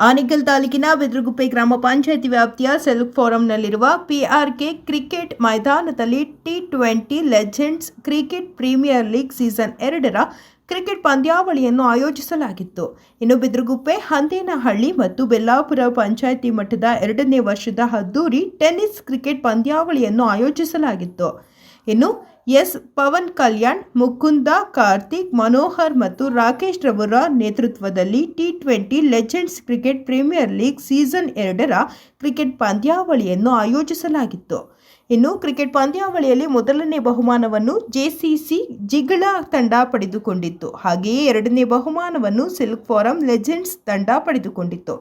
ಆನೇಕಲ್ ತಾಲೂಕಿನ ಬಿದ್ರಗುಪ್ಪೆ ಗ್ರಾಮ ಪಂಚಾಯಿತಿ ವ್ಯಾಪ್ತಿಯ ಸೆಲ್ಫ್ ಫಾರಂನಲ್ಲಿರುವ PRK ಕ್ರಿಕೆಟ್ ಮೈದಾನದಲ್ಲಿ T20 legends cricket premier league season 2ರ ಕ್ರಿಕೆಟ್ ಪಂದ್ಯಾವಳಿಯನ್ನು ಆಯೋಜಿಸಲಾಗಿತ್ತು. ಇನ್ನು ಬಿದ್ರಗುಪ್ಪೆ, ಹಂದೇನಹಳ್ಳಿ ಮತ್ತು ಬೆಲ್ಲಾಪುರ ಪಂಚಾಯಿತಿ ಮಟ್ಟದ 2ನೇ ವರ್ಷದ ಅದ್ದೂರಿ ಟೆನ್ನಿಸ್ ಕ್ರಿಕೆಟ್ ಪಂದ್ಯಾವಳಿಯನ್ನು ಆಯೋಜಿಸಲಾಗಿತ್ತು. ಇನ್ನು ಪವನ್ ಕಲ್ಯಾಣ್, ಮುಕುಂದ, ಕಾರ್ತಿಕ್, ಮನೋಹರ್ ಮತ್ತು ರಾಕೇಶ್ ರವರ ನೇತೃತ್ವದಲ್ಲಿ T20 legends cricket premier league season 2ರ ಕ್ರಿಕೆಟ್ ಪಂದ್ಯಾವಳಿಯನ್ನು ಆಯೋಜಿಸಲಾಗಿತ್ತು. ಇನ್ನು ಕ್ರಿಕೆಟ್ ಪಂದ್ಯಾವಳಿಯಲ್ಲಿ ಮೊದಲನೇ ಬಹುಮಾನವನ್ನು JCC ಜಿಗಳ ತಂಡ ಪಡೆದುಕೊಂಡಿತ್ತು. ಹಾಗೆಯೇ 2ನೇ ಬಹುಮಾನವನ್ನು ಸಿಲ್ಕ್ ಫಾರಂ ಲೆಜೆಂಡ್ಸ್ ತಂಡ ಪಡೆದುಕೊಂಡಿತ್ತು.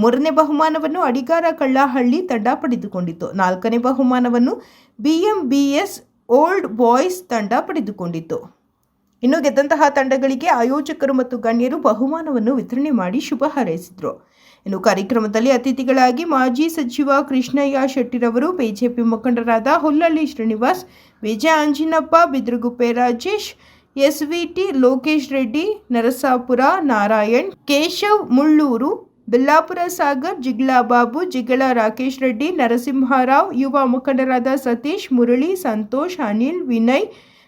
3ನೇ ಬಹುಮಾನವನ್ನು ಅಡಿಗಾರ ಕಳ್ಳಹಳ್ಳಿ ತಂಡ ಪಡೆದುಕೊಂಡಿತ್ತು. 4ನೇ ಬಹುಮಾನವನ್ನು BMBS ಓಲ್ಡ್ ಬಾಯ್ಸ್ ತಂಡ ಪಡೆದುಕೊಂಡಿತ್ತು. ಇನ್ನು ಗೆದ್ದಂತಹ ತಂಡಗಳಿಗೆ ಆಯೋಜಕರು ಮತ್ತು ಗಣ್ಯರು ಬಹುಮಾನವನ್ನು ವಿತರಣೆ ಮಾಡಿ ಶುಭ ಹಾರೈಸಿದರು. ಇನ್ನು ಕಾರ್ಯಕ್ರಮದಲ್ಲಿ ಅತಿಥಿಗಳಾಗಿ ಮಾಜಿ ಸಚಿವ ಕೃಷ್ಣಯ್ಯ ಶೆಟ್ಟಿರವರು, ಬಿಜೆಪಿ ಮುಖಂಡರಾದ ಹುಲ್ಲಳ್ಳಿ ಶ್ರೀನಿವಾಸ್, ವಿಜಯ ಅಂಜಿನಪ್ಪ, ಬಿದ್ರಗುಪ್ಪೆ ರಾಜೇಶ್, SVT ಲೋಕೇಶ್ ರೆಡ್ಡಿ, ನರಸಾಪುರ ನಾರಾಯಣ್, ಕೇಶವ್ ಮುಳ್ಳೂರು, ಬೆಲ್ಲಾಪುರ ಸಾಗರ್, ಜಿಗಳ ಬಾಬು, ಜಿಗಳ ರಾಕೇಶ್ ರೆಡ್ಡಿ, ನರಸಿಂಹರಾವ್, ಯುವ ಮುಖಂಡರಾದ ಸತೀಶ್, ಮುರಳಿ, ಸಂತೋಷ್, ಅನಿಲ್, ವಿನಯ್,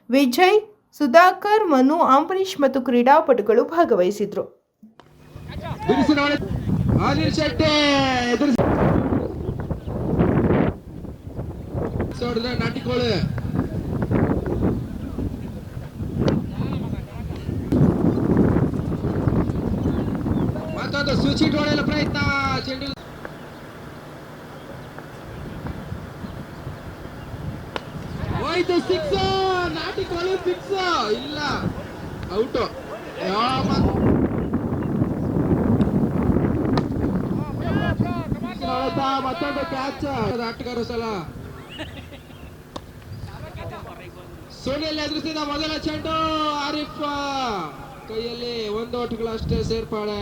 ವಿಜಯ್, ಸುಧಾಕರ್, ಮನು, ಅಂಬರೀಶ್ ಮತ್ತು ಕ್ರೀಡಾಪಟುಗಳು ಭಾಗವಹಿಸಿದ್ರು. ಸ್ವಿಚ್ ಹೊಡೆಯಲು ಪ್ರಯತ್ನ, ಚೆಂಡು ಹೋಯ್ತು, ಸಿಕ್ಸ್, ನಾಟಿಕೋಳು ಫಿಕ್ಸ್, ಇಲ್ಲ ಔಟ್. ಮತ್ತೊಂದು ಕ್ಯಾಚ್ ಆಟಗಾರ ಸಲ ಸೋನಿಯಲ್ಲಿ ಎದುರಿಸಿದ ಮೊದಲ ಚೆಂಡು, ಆರಿಫ್ ಕೈಯಲ್ಲಿ 1 ಓಟುಗಳಷ್ಟೇ ಸೇರ್ಪಡೆ.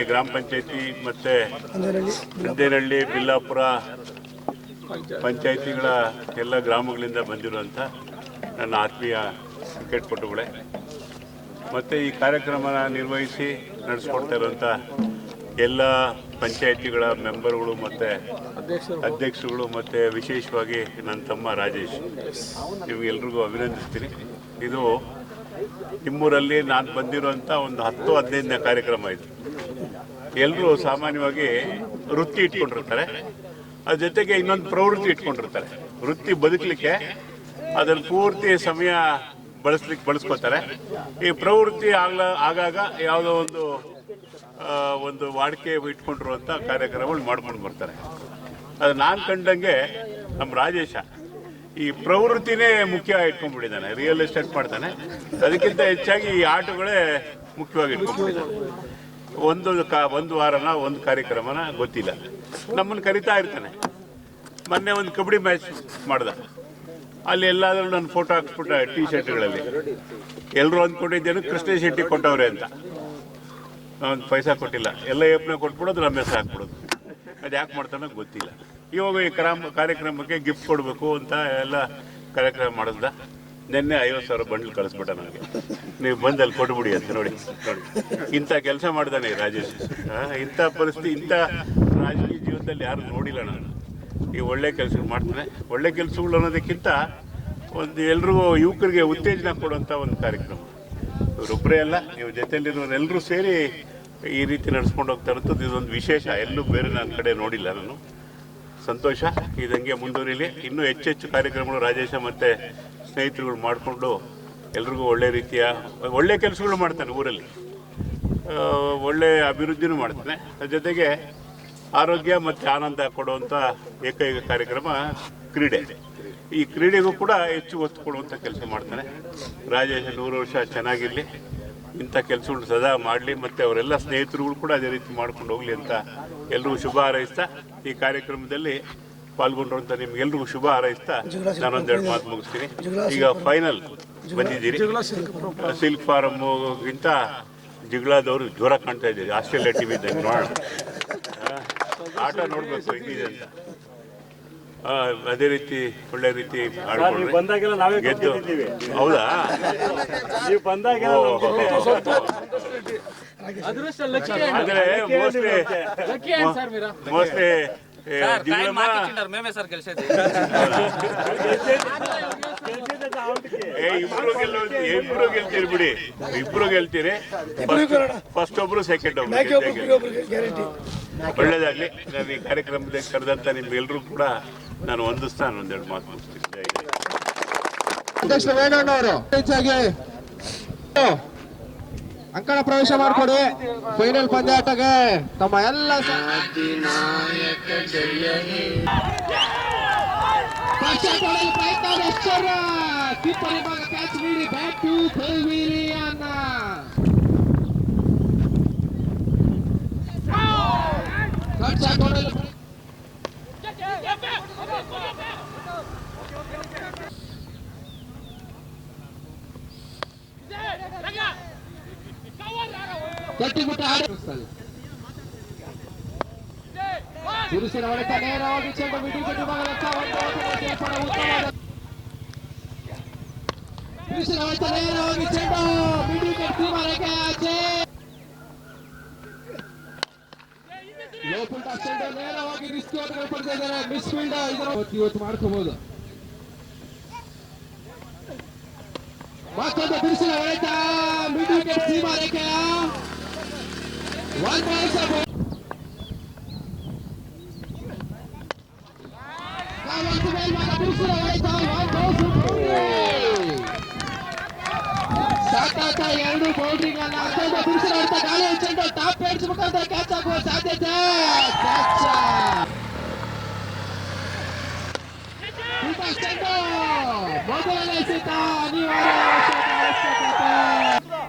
ಗ್ರಾಮ ಪಂಚಾಯತಿ ಮತ್ತು ಹಂದೇನಹಳ್ಳಿ, ಬಿಲ್ಲಾಪುರ ಪಂಚಾಯತಿಗಳ ಎಲ್ಲ ಗ್ರಾಮಗಳಿಂದ ಬಂದಿರುವಂಥ ನನ್ನ ಆತ್ಮೀಯ ಕ್ರಿಕೆಟ್ ಪಟುಗಳೇ ಮತ್ತು ಈ ಕಾರ್ಯಕ್ರಮನ ನಿರ್ವಹಿಸಿ ನಡೆಸ್ಕೊಡ್ತಾ ಇರುವಂಥ ಎಲ್ಲ ಪಂಚಾಯತಿಗಳ ಮೆಂಬರ್ಗಳು ಮತ್ತು ಅಧ್ಯಕ್ಷರುಗಳು ಮತ್ತು ವಿಶೇಷವಾಗಿ ನನ್ನ ತಮ್ಮ ರಾಜೇಶ್, ನಿಮಗೆಲ್ರಿಗೂ ಅಭಿನಂದಿಸ್ತೀನಿ. ಇದು ನಿಮ್ಮೂರಲ್ಲಿ ನಾನು ಬಂದಿರುವಂಥ ಒಂದು 10-15ನೇ ಕಾರ್ಯಕ್ರಮ ಇದು. ಎಲ್ಲರೂ ಸಾಮಾನ್ಯವಾಗಿ ವೃತ್ತಿ ಇಟ್ಕೊಂಡಿರ್ತಾರೆ, ಅದ್ರ ಜೊತೆಗೆ ಇನ್ನೊಂದು ಪ್ರವೃತ್ತಿ ಇಟ್ಕೊಂಡಿರ್ತಾರೆ. ವೃತ್ತಿ ಬದುಕಲಿಕ್ಕೆ ಅದನ್ನು ಪೂರ್ತಿ ಸಮಯ ಬಳಸ್ಕೋತಾರೆ. ಈ ಪ್ರವೃತ್ತಿ ಆಗಾಗ ಯಾವುದೋ ಒಂದು ಒಂದು ವಾಡಿಕೆ ಇಟ್ಕೊಂಡಿರುವಂಥ ಕಾರ್ಯಕ್ರಮಗಳು ಮಾಡ್ಕೊಂಡು ಬರ್ತಾರೆ. ಅದು ನಾನು ಕಂಡಂಗೆ ನಮ್ಮ ರಾಜೇಶ ಈ ಪ್ರವೃತ್ತಿನೇ ಮುಖ್ಯ ಇಟ್ಕೊಂಡ್ಬಿಟ್ಟಿದ್ದಾನೆ. ರಿಯಲ್ ಎಸ್ಟೇಟ್ ಮಾಡ್ತಾನೆ, ಅದಕ್ಕಿಂತ ಹೆಚ್ಚಾಗಿ ಈ ಆಟಗಳೇ ಮುಖ್ಯವಾಗಿ ಇಟ್ಕೊಂಡ್ಬಿಟ್ಟಿದ್ದಾನೆ. ಒಂದು ವಾರನ ಒಂದು ಕಾರ್ಯಕ್ರಮನ ಗೊತ್ತಿಲ್ಲ, ನಮ್ಮನ್ನು ಕರಿತಾ ಇರ್ತಾನೆ. ಮೊನ್ನೆ ಒಂದು ಕಬಡ್ಡಿ ಮ್ಯಾಚ್ ಮಾಡ್ದೆ, ಅಲ್ಲಿ ಎಲ್ಲಾದರೂ ನನ್ನ ಫೋಟೋ ಹಾಕ್ಸ್ಬಿಟ್ಟ ಟೀ ಶರ್ಟ್ಗಳಲ್ಲಿ. ಎಲ್ಲರೂ ಅಂದ್ಕೊಂಡಿದ್ದೇನು ಕೃಷ್ಣ ಶೆಟ್ಟಿ ಕೊಟ್ಟವ್ರೆ ಅಂತ. ಒಂದು ಪೈಸಾ ಕೊಟ್ಟಿಲ್ಲ, ಎಲ್ಲ ಏಪ್ನ ಕೊಟ್ಬಿಡೋದು, ನಮ್ಮ ಹೆಸರು ಹಾಕ್ಬಿಡೋದು. ಅದು ಯಾಕೆ ಮಾಡ್ತಾನೋ ಗೊತ್ತಿಲ್ಲ. ಇವಾಗ ಈ ಕಾರ್ಯಕ್ರಮಕ್ಕೆ ಗಿಫ್ಟ್ ಕೊಡಬೇಕು ಅಂತ ಎಲ್ಲ ಕಾರ್ಯಕ್ರಮ ಮಾಡಿಸ್ದ. ನಿನ್ನೆ 50,000 ಬಂಡ್ಲ್ ಕಳಿಸ್ಬಿಟ್ಟ ನನಗೆ, ನೀವು ಬಂದು ಅಲ್ಲಿ ಕೊಟ್ಬಿಡಿ ಅಂತ. ನೋಡಿ ಇಂಥ ಕೆಲಸ ಮಾಡ್ತಾನೆ ರಾಜೇಶ್. ಇಂಥ ಪರಿಸ್ಥಿತಿ, ಇಂಥ ರಾಜಕೀಯ ಜೀವನದಲ್ಲಿ ಯಾರು ನೋಡಿಲ್ಲ ನಾನು. ಈ ಒಳ್ಳೆ ಕೆಲಸಗಳು ಮಾಡ್ತಾನೆ. ಒಳ್ಳೆ ಕೆಲಸಗಳು ಅನ್ನೋದಕ್ಕಿಂತ ಒಂದು ಎಲ್ರಿಗೂ ಯುವಕರಿಗೆ ಉತ್ತೇಜನ ಕೊಡುವಂಥ ಒಂದು ಕಾರ್ಯಕ್ರಮ. ಇವರೊಬ್ಬರೇ ಅಲ್ಲ, ನೀವು ಜೊತೆಯಲ್ಲಿರೋರೆಲ್ಲರೂ ಸೇರಿ ಈ ರೀತಿ ನಡೆಸ್ಕೊಂಡು ಹೋಗ್ತಾ ಇರೋದು ಇದೊಂದು ವಿಶೇಷ. ಎಲ್ಲೂ ಬೇರೆ ನನ್ನ ಕಡೆ ನೋಡಿಲ್ಲ ನಾನು. ಸಂತೋಷ, ಇದಂಗೆ ಮುಂದುವರಿಲಿ. ಇನ್ನೂ ಹೆಚ್ಚೆಚ್ಚು ಕಾರ್ಯಕ್ರಮಗಳು ರಾಜೇಶ ಮತ್ತು ಸ್ನೇಹಿತರುಗಳು ಮಾಡಿಕೊಂಡು ಎಲ್ರಿಗೂ ಒಳ್ಳೆ ರೀತಿಯ ಒಳ್ಳೆ ಕೆಲಸಗಳು ಮಾಡ್ತಾನೆ. ಊರಲ್ಲಿ ಒಳ್ಳೆ ಅಭಿವೃದ್ಧಿನೂ ಮಾಡ್ತಾನೆ. ಅದ್ರ ಜೊತೆಗೆ ಆರೋಗ್ಯ ಮತ್ತು ಆನಂದ ಕೊಡುವಂಥ ಏಕೈಕ ಕಾರ್ಯಕ್ರಮ ಕ್ರೀಡೆ. ಈ ಕ್ರೀಡೆಗೂ ಕೂಡ ಹೆಚ್ಚು ಒತ್ತು ಕೊಡುವಂಥ ಕೆಲಸ ಮಾಡ್ತಾನೆ. ರಾಜೇಶ 100 ವರ್ಷ ಚೆನ್ನಾಗಿರಲಿ, ಇಂಥ ಕೆಲಸಗಳು ಸದಾ ಮಾಡಲಿ, ಮತ್ತು ಅವರೆಲ್ಲ ಸ್ನೇಹಿತರುಗಳು ಕೂಡ ಅದೇ ರೀತಿ ಮಾಡ್ಕೊಂಡು ಹೋಗಲಿ ಅಂತ ಎಲ್ರಿಗೂ ಶುಭ ಹಾರೈಸ್ತಾ, ಈ ಕಾರ್ಯಕ್ರಮದಲ್ಲಿ ಪಾಲ್ಗೊಂಡ್ರಂಥ ನಿಮ್ಗೆಲ್ರಿಗೂ ಶುಭ ಹಾರೈಸ್ತಾ ನಾನೊಂದೆರಡು ಮಾತು ಮುಗಿಸ್ತೀನಿ. ಈಗ ಫೈನಲ್ ಬಂದಿದ್ದೀರಿ. ಸಿಲ್ಕ್ ಫಾರಮ್ಗಿಂತ ಜಿಗಳದವರು ಜ್ವರ ಕಾಣ್ತಾ ಇದ್ದೀರಿ. ಆಸ್ಟ್ರೇಲಿಯಾ ಟೀಮ್ ಇದ್ದಂಗೆ ನೋಡೋಣ, ಆಟ ನೋಡಬೇಕು ಹೆಂಗಿದೆ ಅಂತ. ಅದೇ ರೀತಿ ಒಳ್ಳೆ ರೀತಿ ಆಡ್ಕೊಂಡ್ರೆ ಗೆದ್ದು. ಹೌದಾ? ಅಂದ್ರೆ ಮೋಸ್ಟ್ಲಿ ಇಬ್ರು ಗೆಲ್ತೀರಿ ಬಿಡಿ, ಇಬ್ರು ಗೆಲ್ತೀರಿ. ಫಸ್ಟ್ ಒಬ್ರು, ಸೆಕೆಂಡ್ ಒಬ್ರು. ಒಳ್ಳೇದಾಗ್ಲಿ. ನಾನು ಈ ಕಾರ್ಯಕ್ರಮದಲ್ಲಿ ಕರೆದಂತ ನಿಮ್ಗೆಲ್ರೂ ಕೂಡ ನಾನು ವಂದಿಸ್ತಾನೆ. ಒಂದೆರಡು ಮಾತು ಮುಗಿಸ್ತೀನಿ. ಅಧ್ಯಕ್ಷ ವೇಣಣ್ಣ ಅವರು ಹೆಚ್ಚಾಗಿ ಅಂಕಣ ಪ್ರವೇಶ ಮಾಡಿಕೊಡಿ. ಫೈನಲ್ ಪಂದ್ಯಾಟಗೆ ತಮ್ಮ ಎಲ್ಲ ಕೀಪರ್ ಇವಾಗ ಕ್ಯಾಚ್ ನೀಡಿ ಬ್ಯಾಕ್ ಟು ಪೆವಿಲಿಯನ್. ಗಟ್ಟಿಗುಟ್ಟ ಸಿರಿಸಿನ ಹೊಡೆತ ನೇರವಾಗಿ ಚೆಂಡು ಮಿಡಿಗಟ್ಟಿ ಸಿರಿಸಿನ ಹೊಡೆತ ನೇರವಾಗಿ ಚೆಂಡು ಮಿಡಿಗಟ್ಟಿ ಮರೆಗೆ ಆಚೆ. ಲೋಪುಲ್ಟ ಚೆಂಡು ನೇರವಾಗಿ ರಿಸ್ಕ್ ಓಟಗಳು ಪಡ್ತಾ ಇದ್ದಾರೆ. ಮಿಸ್ ಫೀಲ್ಡ್ ಇವತ್ತು ಮಾಡ್ಕೋಬಹುದು. ಮತ್ತೊಂದು ಬಿರುಸಿನ ಹೊಡೆತ ಮಿಡಿಗಟ್ಟಿ ಸೀಮಾ ರೇಖೆಯ ಸಾಕಾಟ ಎರಡು ಬೌಂಡ್ರಿಗಳನ್ನ ಅತ್ಯಂತ ಬಿರುಸಿನ ಹೊಡೆತ ಗಾಳಿ ಚೆಂಡು ಟಾಪ್ ಪೇಡ್ಸ್ ಮುಖಾಂತರ ಕ್ಯಾಚ್ ಆಗುವ ಸಾಧ್ಯತೆ. ಚೆಂಡು ಮೊದಲನೇ ಸಿತ ಅನಿವಾರ್ಯ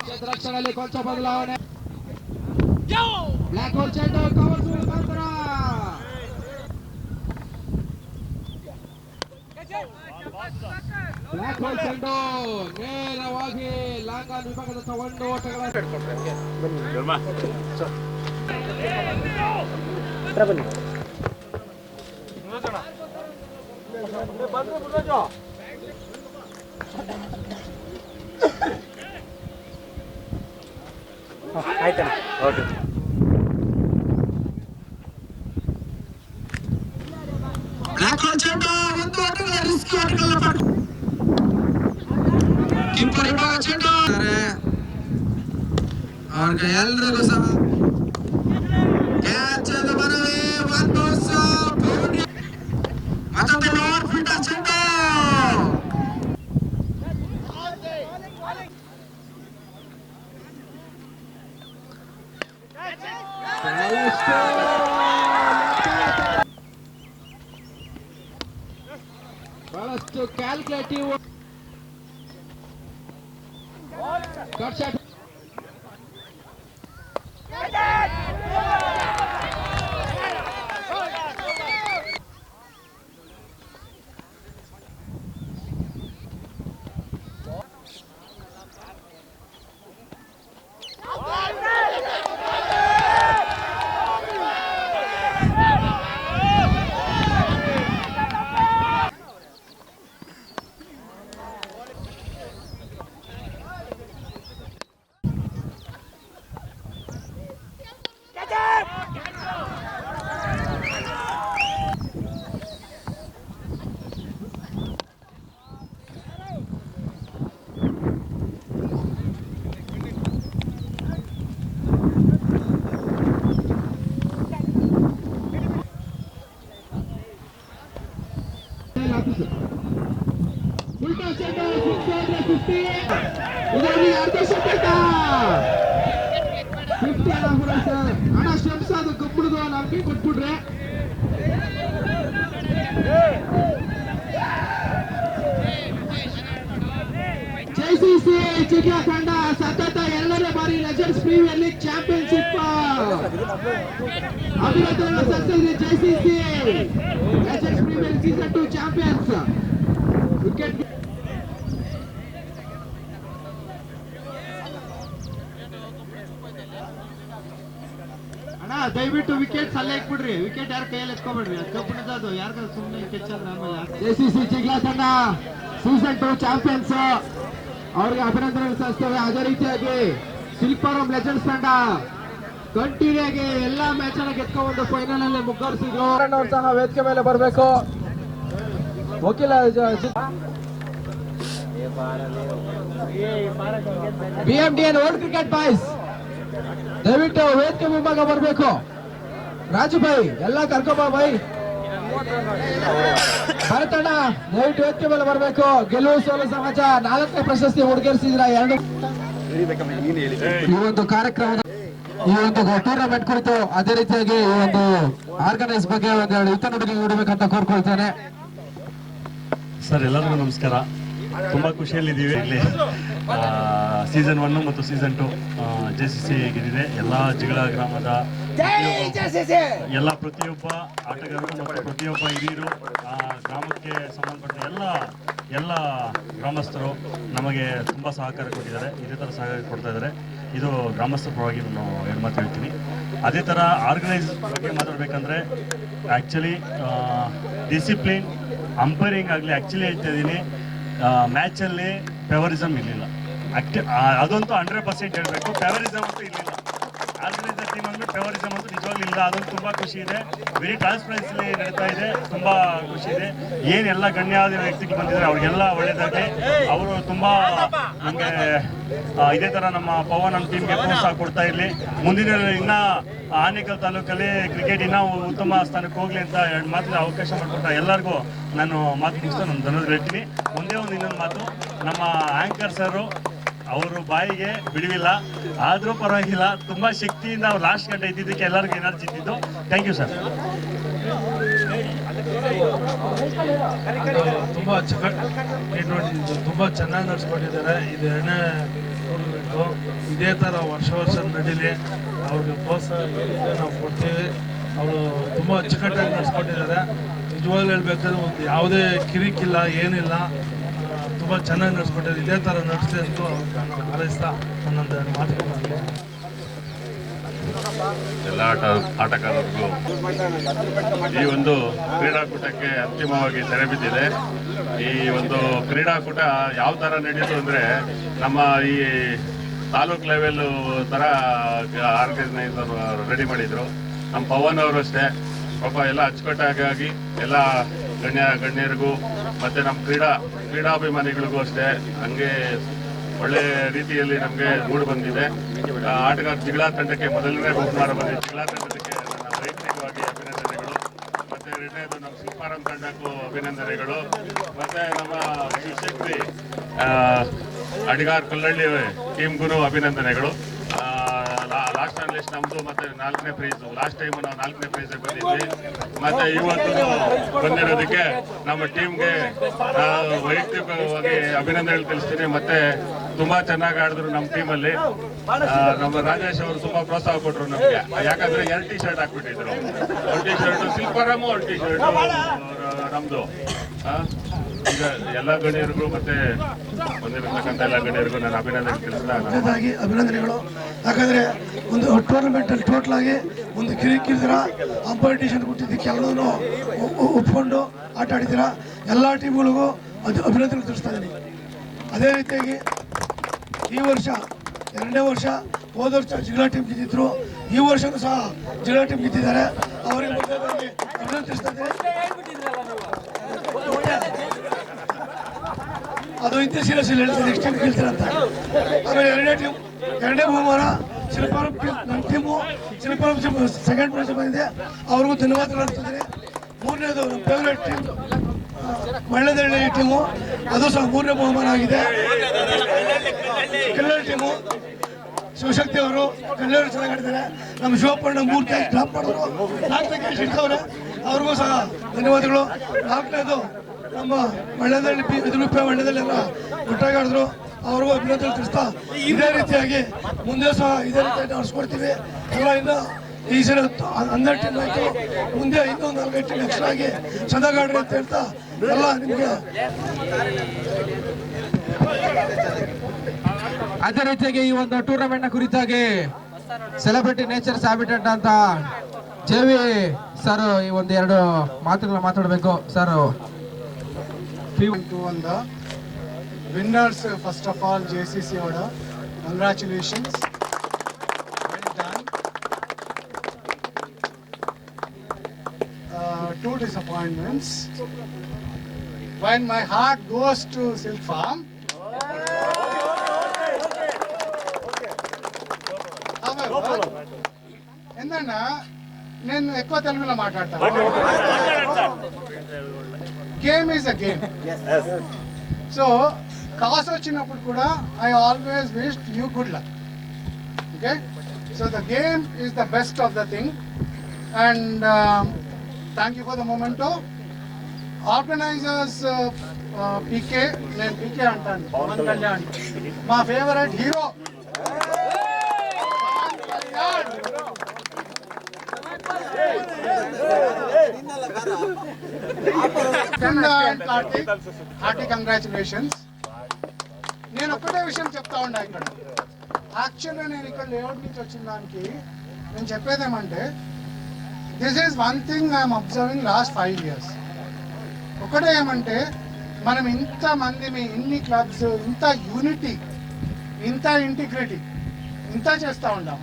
ಕ್ಷೇತ್ರರಕ್ಷಣೆಯಲ್ಲಿ ಕೊಂಚ ಬದಲಾವಣೆ. ಬ್ಲಾಕ್ ಹೋಲ್ ಚೆಂಡು ಕವರ್ ಮುಖಾಂತರ ಬ್ಲಾಕ್ ಹೋಲ್ ಚೆಂಡು ನೇರವಾಗಿ ಲಾಂಗಾನ್ ವಿಭಾಗದ ಒಂದು ಓಟಗಳ ಆಯ್ತಣ್ಣ. ಓಕೆ. ಬ್ಲಾಕ್ ಹೋಲ್ ಚೆಂಡು ಒಂದು ಓಟಗಳ ರಿಸ್ಕ್ ಓಟಗಳನ್ನ ಕಿಂಪರ್ ವಿಭಾಗ ಚೆಂಡು ಅವ್ರಿಗೆ ಎಲ್ರಿಗೂ ಸಹ ಕ್ಯಾಚ್ ಅನ್ನು ಬರಲಿ. ಒಂದು ಮತ್ತೊಂದು ಲೋವರ್ ಫೀಲ್ಡರ್ ಚೆಂಡು ಬಹಳಷ್ಟು ಕ್ಯಾಲ್ಕುಲೇಟಿವ್ ಕಟ್ ಶಾಟ್. ಉಲ್ಟಾ ಸೆಟ್ 650 ಇದರಲ್ಲಿ ಅರ್ಧ ಸೆಟ್ 50 ಅಣ್ಣ ಸ್ಟೆಪ್ಸ್ ಅದು ಕಬ್ಬುಡ್ದು ನಮ್ಗೆ ಕೊಟ್ಬಿಡ್ರೆ. JCC ಚಿಕ್ಕ ತಂಡ ಸತತ 2ನೇ ಬಾರಿ ಲೆಜೆಂಡ್ಸ್ ಪ್ರೀಮಿಯರ್ ಲೀಗ್ ಚಾಂಪಿಯನ್ಶಿಪ್ ಅಭಿನಂದನೆ ಸಲ್ಲಿಸಿದೆ. JCC legends premier season 2 champions. Wicket ಅಣ್ಣ ದಯವಿಟ್ಟು ವಿಕೆಟ್ ಅಲ್ಲೇ ಇಟ್ಬಿಡ್ರಿ. ವಿಕೆಟ್ ಯಾರ ಕೈಯಲ್ಲಿ ಎತ್ಕೊಬಿಡ್ರಿ. ಕಬ್ಬಿಣದ ಅದು ಯಾರಿಗ ಸುಮ್ಮನೆ ಕೆಚ್ಚಂದ್ರೆ ಆಮೇಲೆ. JCC ಚಿಗ್ಲಾ ತಂಡ ಸೀಸನ್ 2 ಚಾಂಪಿಯನ್ಸ್ ಅವ್ರಿಗೆ ಅಭಿನಂದನೆ ಸಲ್ಲಿಸ್ತೇವೆ. ಅದೇ ರೀತಿಯಾಗಿ ಶಿಲ್ಪಾರಾಮ್ ಲೆಜೆಂಡ್ಸ್ ತಂಡ ಕಂಟಿನ್ಯೂ ಆಗಿ ಎಲ್ಲಾ ಮ್ಯಾಚ್ ಅನ್ನ ಗೆದ್ಕೊಂಡು ಫೈನಲ್ ಅಲ್ಲಿ ಮುಗ್ಗರಿಸಿದ್ರು. ಸಹ ವೇದಿಕೆ ಮೇಲೆ ಬರಬೇಕು. ವಕೀಲ BMDN ವರ್ಲ್ಡ್ ಕ್ರಿಕೆಟ್ ಬಾಯ್ಸ್ ದಯವಿಟ್ಟು ವೇದಿಕೆ ಮುಂಭಾಗ ಬರಬೇಕು. ರಾಜು ಭಾಯ್ ಎಲ್ಲ ಕರ್ಕೊಂಬ ಭಾಯ್. ಭರತಣ್ಣ ದಯವಿಟ್ಟು ವೇದಿಕೆ ಮೇಲೆ ಬರಬೇಕು. ಗೆಲುವು ಸೋಲು ಸಮಾಜ 4ನೇ ಪ್ರಶಸ್ತಿ ಹುಡುಗರಿಸಿದ್ರ. ಈ ಒಂದು ಕಾರ್ಯಕ್ರಮದ ಈ ಒಂದು ಟೂರ್ನಮೆಂಟ್ ಕುರಿತು ಅದೇ ರೀತಿಯಾಗಿ ಈ ಒಂದು ಆರ್ಗನೈಸ್ ಬಗ್ಗೆ ಒಂದೆರಡು ಹಿತನುಡಿಗೆ ನೀಡಬೇಕಂತ ಕೋರ್ಕೊಳ್ತೇನೆ. ಸರ್ ಎಲ್ಲರಿಗೂ ನಮಸ್ಕಾರ. ತುಂಬ ಖುಷಿಯಲ್ಲಿದ್ದೀವಿ. ಇಲ್ಲಿ ಸೀಸನ್ 1 ಮತ್ತು ಸೀಸನ್ 2 JCC ಗೆದ್ದಿದೆ. ಎಲ್ಲ ಜಿಗಳ ಗ್ರಾಮದ ಪ್ರತಿಯೊಬ್ಬ ಆಟಗಾರರು ಮತ್ತು ಪ್ರತಿಯೊಬ್ಬ ಹಿರಿಯರು ಗ್ರಾಮಕ್ಕೆ ಸಂಬಂಧಪಟ್ಟ ಎಲ್ಲ ಗ್ರಾಮಸ್ಥರು ನಮಗೆ ತುಂಬ ಸಹಕಾರ ಕೊಟ್ಟಿದ್ದಾರೆ. ಇದೇ ಥರ ಸಹಕಾರ ಕೊಡ್ತಾ ಇದ್ದಾರೆ. ಇದು ಗ್ರಾಮಸ್ಥರ ಪರವಾಗಿ ನಾನು 2 ಮಾತು ಹೇಳ್ತೀನಿ. ಅದೇ ಥರ ಆರ್ಗನೈಸ್ ಬಗ್ಗೆ ಮಾತಾಡಬೇಕಂದ್ರೆ ಆ್ಯಕ್ಚುಲಿ ಡಿಸಿಪ್ಲಿನ್ ಅಂಪೈರಿಂಗ್ ಆಗಲಿ ಆ್ಯಕ್ಚುಲಿ ಹೇಳ್ತಾ ಇದ್ದೀನಿ, ಮ್ಯಾಚಲ್ಲಿ ಫೇವರಿಸಮ್ ಇರಲಿಲ್ಲ. ಅದಂತೂ 100% ಹೇಳಬೇಕು. ಫೇವರಿಸಮ್ ಅಂತೂ ಇರಲಿಲ್ಲ. ಆರ್ಗನೈಸರ್ ಟೀಮ್ ಅಂದರೆ ಫೇವರಿಸಮ್ ಅಂತೂ ನಿಜವಾಗ್ಲೂ ಇಲ್ಲ. ಅದೊಂದು ತುಂಬ ಖುಷಿ ಇದೆ. ವೆರಿ ಟ್ರಾನ್ಸ್ಪರೆನ್ಸ್ಲಿ ನಡೀತಾ ಇದೆ. ತುಂಬ ಖುಷಿ ಇದೆ. ಏನೆಲ್ಲ ಗಣ್ಯಾದ ವ್ಯಕ್ತಿಗಳು ಬಂದಿದ್ದಾರೆ ಅವ್ರಿಗೆಲ್ಲ ಒಳ್ಳೆಯದಾಗಿ. ಅವರು ತುಂಬ ನಮಗೆ ಇದೇ ಥರ ನಮ್ಮ ಪವನ್ ನಮ್ಮ ಟೀಮ್ಗೆ ಪ್ರೋತ್ಸಾಹ ಕೊಡ್ತಾ ಇರಲಿ. ಮುಂದಿನ ಇನ್ನೂ ಆನೇಕಲ್ ತಾಲೂಕಲ್ಲಿ ಕ್ರಿಕೆಟ್ ಇನ್ನೂ ಉತ್ತಮ ಸ್ಥಾನಕ್ಕೆ ಹೋಗಲಿ ಅಂತ 2 ಮಾತಿನ ಅವಕಾಶ ಮಾಡಿಕೊಟ್ಟ ಎಲ್ಲರಿಗೂ ನಾನು ಮಾತು ಮುಗಿಸ್ತಾ ನಾನು ಧನ್ಯವಾದ ಹೇಳ್ತೀನಿ. ಇನ್ನೊಂದು ಮಾತು, ನಮ್ಮ ಆ್ಯಂಕರ್ ಸರು ಅವರು ಬಾಯಿಗೆ ಬಿಡುವಿಲ್ಲ, ಆದರೂ ಪರವಾಗಿಲ್ಲ. ತುಂಬ ಶಕ್ತಿಯಿಂದ ಅವ್ರು ಲಾಸ್ಟ್ ಗಂಟೆ ಇದ್ದಿದ್ದಕ್ಕೆ ಎಲ್ಲರಿಗೂ ಎನರ್ಜಿ ಇದ್ದಿದ್ದು. Thank you sir. ತುಂಬ ಚೆನ್ನಾಗಿ ನಡೆಸ್ಕೊಟ್ಟಿದ್ದಾರೆ. ಇದು 2ನೇ ಟೂರ್ನಮೆಂಟು. ಇದೇ ಥರ ವರ್ಷ ನಡೀಲಿ. ಅವ್ರಿಗೆ ಪ್ರೋತ್ಸಾಹ ನಾವು ಕೊಡ್ತೀವಿ. ಅವರು ತುಂಬ ಅಚ್ಚುಕಟ್ಟಾಗಿ ನಡೆಸ್ಕೊಟ್ಟಿದ್ದಾರೆ. ನಿಜವಾಗ್ಲೂ ಹೇಳ್ಬೇಕಾದ್ರೆ ಒಂದು ಯಾವುದೇ ಕಿರಿಕಿಲ್ಲ ಏನಿಲ್ಲ. ತುಂಬ ಚೆನ್ನಾಗಿ ನಡೆಸ್ಕೊಟ್ಟಿದ್ದಾರೆ. ಇದೇ ಥರ ನಡೆಸಿ ಅಂತ ನಾನು ಹಾರೈಸ್ತಾ ನನ್ನೊಂದು ಮಾತುಗಳನ್ನು ಎಲ್ಲ ಆಟಗಾರರಿಗೂ ಈ ಒಂದು ಕ್ರೀಡಾಕೂಟಕ್ಕೆ ಅಂತಿಮವಾಗಿ ತೆರೆ ಬಿದ್ದಿದೆ. ಈ ಒಂದು ಕ್ರೀಡಾಕೂಟ ಯಾವ ಥರ ನಡೆಯಿತು ಅಂದರೆ, ನಮ್ಮ ಈ ತಾಲೂಕ್ ಲೆವೆಲ್ ಥರ ಆರ್ಗನೈಸರ್ ರೆಡಿ ಮಾಡಿದರು. ನಮ್ಮ ಪವನ್ ಅವರು ಅಷ್ಟೇ ಪಾಪ ಎಲ್ಲ ಅಚ್ಚುಕಟ್ಟಾಗಿ ಎಲ್ಲ ಗಣ್ಯರಿಗೂ ಮತ್ತು ನಮ್ಮ ಕ್ರೀಡಾಭಿಮಾನಿಗಳಿಗೂ ಅಷ್ಟೇ ಹಂಗೆ ಒಳ್ಳೆ ರೀತಿಯಲ್ಲಿ ನಮಗೆ ಮೂಡಿ ಬಂದಿದೆ. ಆಟಗಾರ ಜಿಗಳಾ ತಂಡಕ್ಕೆ ಮೊದಲನೇ ಬಹುಮಾನ ಬಂದಿದೆ. ಜಿಗಳಾ ತಂಡಕ್ಕೆ ನನ್ನ ವೈಯಕ್ತಿಕವಾಗಿ ಅಭಿನಂದನೆಗಳು. ಮತ್ತು 2ನೇದು ನಮ್ಮ ಶಿಲ್ಪಾರಾಮ್ ತಂಡಕ್ಕೂ ಅಭಿನಂದನೆಗಳು. ಮತ್ತು ನಮ್ಮ ಶಿವಶಕ್ತಿ ಅಡಿಗಾರ್ ಕಲ್ಲಳ್ಳಿ ಟೀಮ್ಗೂ ಅಭಿನಂದನೆಗಳು. ಲಾಸ್ಟ್ನಲ್ಲಿ ಫೈನಲಿಸ್ಟ್ ನಮ್ದು ಮತ್ತೆ 4ನೇ ಪ್ರೈಸ್. ಲಾಸ್ಟ್ ಟೈಮ್ ನಾವು 4ನೇ ಪ್ರೈಸ್ ಬಂದಿದ್ವಿ. ಮತ್ತೆ ಇವತ್ತು ಬಂದಿರೋದಕ್ಕೆ ನಮ್ಮ ಟೀಮ್ಗೆ ವೈಯಕ್ತಿಕವಾಗಿ ಅಭಿನಂದನೆ ತಿಳಿಸ್ತೀನಿ. ಮತ್ತೆ ತುಂಬಾ ಚೆನ್ನಾಗಿ ಆಡಿದ್ರು ನಮ್ಮ ಟೀಮಲ್ಲಿ. ನಮ್ಮ ರಾಜೇಶ್ ಅವರು ತುಂಬಾ ಪ್ರೋತ್ಸಾಹ ಕೊಟ್ಟರು ನಮ್ಗೆ. ಯಾಕಂದ್ರೆ 2 ಟಿ ಶರ್ಟ್ ಹಾಕ್ಬಿಟ್ಟಿದ್ರು. 1 T shirt Silparam, 1 T shirt ನಮ್ದು. ಈಗ ಎಲ್ಲ ಗಣ್ಯರಿಗೂ ಮತ್ತೆ ಬಂದಿರತಕ್ಕಂಥ ಎಲ್ಲ ಗಣ್ಯರಿಗೂ ನಾನು ಅಭಿನಂದನೆ ತಿಳಿಸ್ತಾ ಅಭಿನಂದನೆಗಳು. ಯಾಕಂದ್ರೆ ಒಂದು ಟೂರ್ನಮೆಂಟ್ ಅಲ್ಲಿ ಟೋಟಲ್ ಆಗಿ ಒಂದು ಕಿರಿಕಿರಿದಿರ ಕಾಂಪಿಟೇಷನ್ ಕೊಟ್ಟಿದ್ದಕ್ಕೆ ಎಲ್ಲರೂ ಒಪ್ಕೊಂಡು ಆಟ ಆಡಿದ್ದೀರಾ. ಎಲ್ಲ ಟೀಮ್ಗಳಿಗೂ ಅದು ಅಭಿನಂದನೆ ತಿಳಿಸ್ತಾ ಇದ್ದೀನಿ. ಅದೇ ರೀತಿಯಾಗಿ ಈ ವರ್ಷ 2ನೇ ವರ್ಷ, ಹೋದ ವರ್ಷ ಜಿಲ್ಲಾ ಟೀಮ್ ಗೆದ್ದಿದ್ರು, ಈ ವರ್ಷನೂ ಸಹ ಜಿಲ್ಲಾ ಟೀಮ್ ಗೆದ್ದಿದ್ದಾರೆ. ಅವರಿಗೆ ಮೊದಲನೇದಾಗಿ ಅಭಿನಂದಿಸ್ತಾ ಇದ್ದೀನಿ. ಅದು ಇತಿಹಾಸ ಹೇಳ್ತೀನಿ, ನೆಕ್ಸ್ಟ್ ಟೈಮ್ ಗೆಲ್ತೀರಂತ. ಆಮೇಲೆ 2ನೇ ಬಹುಮಾನ ಶಿಲ್ಪಾರಂ ಟೀಮ್, ನನ್ನ ಟೀಮು ಶಿಲ್ಪಾರಂ ಸೆಕೆಂಡ್ ಪ್ರೈಸ್ ಬಂದಿದೆ, ಅವ್ರಿಗೂ ಧನ್ಯವಾದಗಳು ಅಂತಿದ್ದೀನಿ. 3ನೇದು ನಮ್ಮ ಫೇವ್ರೇಟ್ ಟೀಮ್ ಮಳ್ಳದಳ್ಳಿ ಟೀಮು, ಅದು ಸಹ 3ನೇ ಬಹುಮಾನ ಆಗಿದೆ. ಕಲ್ಲಳ್ಳಿ ಟೀಮು ಶಿವಶಕ್ತಿ ಅವರು ಕಲ್ಲೂರು ಚೆನ್ನಾಗಿ ಆಡಿದ್ದಾರೆ. ನಮ್ಮ ಶಿವಪ್ಪಣ್ಣ 3 ಕ್ಯಾಚ್ ಡ್ರಾಪ್ ಮಾಡಿದ್ರು, 4ನೇ ಕ್ಯಾಚ್ ಹಿಡ್ತವ್ರೆ, ಅವ್ರಿಗೂ ಸಹ ಧನ್ಯವಾದಗಳು. 4ನೇದು ನಮ್ಮ ಮಳ್ಳದಳ್ಳಿ ಮಳ್ಳದಳ್ಳೆಲ್ಲ ಒಟ್ಟಾಗಿ ಆಡಿದ್ರು, ಅವ್ರಿಗೂ ಅಭಿನಂದನೆ ತಿಳಿಸ್ತಾ ಇದೇ ರೀತಿಯಾಗಿ ಮುಂದೆ ಸಹ ಇದೇ ರೀತಿಯಾಗಿ ನಡೆಸ್ಕೊಡ್ತೀವಿ. ಎಲ್ಲ ಇನ್ನು ಈ ಸಲ 12 ಟೀಮ್ ಆಯಿತು, ಮುಂದೆ ಇನ್ನೂ 4 ಟೀಮ್ ಎಕ್ಸ್ಟ್ರಾ ಆಗಿ ಚೆನ್ನಾಗಿ ಆಡ್ರಿ ಅಂತ ಹೇಳ್ತಾ ಎಲ್ಲ ನಿಮಗೆ. ಅದೇ ರೀತಿಯಾಗಿ ಈ ಒಂದು ಟೂರ್ನಮೆಂಟ್ ನ ಕುರಿತಾಗಿ ಸೆಲೆಬ್ರಿಟಿ ನೇಚರ್ಸ್ ಹ್ಯಾಬಿಟೇಟ್ ಅಂತ JV ಸರ್ ಈ ಒಂದು 2 ಮಾತುಗಳನ್ನ ಮಾತಾಡಬೇಕು sir. on the winners. First of all, JCC order, congratulations, well done. 2 disappointments. When my heart goes to Silk Farm, ఏందన్నా నేను ఎక్కువ తెలుగులో మాట్లాడతాను. Game is a game. So కాస్ వచ్చినప్పుడు కూడా I always wish you good luck. Okay, so the game is the best of the thing and thank you for the memento. Organizers PK, నేను PK అంటాను, పవన్ కళ్యాణ్ మా ఫేవరెట్ హీరో. Hearty congratulations. నేను ఒక్కటే విషయం చెప్తా ఉన్నా ఇక్కడ. యాక్చువల్గా నేను ఇక్కడ లేఅవుట్ నుంచి వచ్చిన దానికి నేను చెప్పేదేమంటే, this is one thing I'm observing last 5 years. ఒకటే ఏమంటే, మనం ఇంతమంది ఇన్ని క్లబ్స్, ఇంత యూనిటీ, ఇంత ఇంటిగ్రిటీ, ఇంత చేస్తూ ఉంటాం.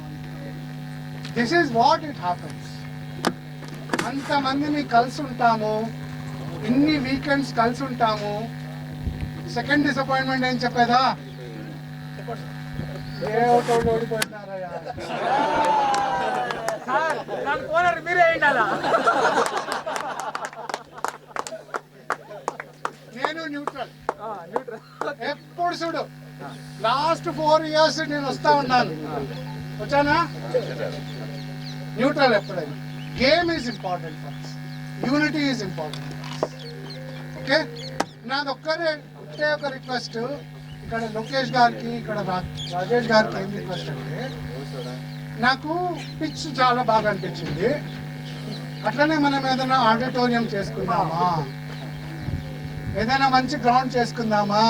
This is what it happens. అంతమందిని కలిసి ఉంటాము, ఇన్ని వీకెండ్స్ కలిసి ఉంటాము. సెకండ్ డిసప్పాయింట్మెంట్ ఏం చెప్పేదా, ఏ ఒకటి ఓడిపోయినారయ్యా. నేను న్యూట్రల్. ఎప్పుడు చూడు లాస్ట్ 4 years నేను వస్తా ఉన్నాను. వచ్చానా? న్యూట్రల్ ఎప్పుడైనా. Game is important for us. Unity is important. Okay, నాది ఒక్కటే ఒక రిక్వెస్ట్. ఇక్కడ లోకేష్ గారికి, ఇక్కడ రాజేష్ గారికి ఏం రిక్వెస్ట్ అంటే, నాకు పిచ్ చాలా బాగా అనిపించింది. అట్లనే మనం ఏదైనా ఆడిటోరియం చేసుకుందామా, ఏదైనా మంచి గ్రౌండ్ చేసుకుందామా?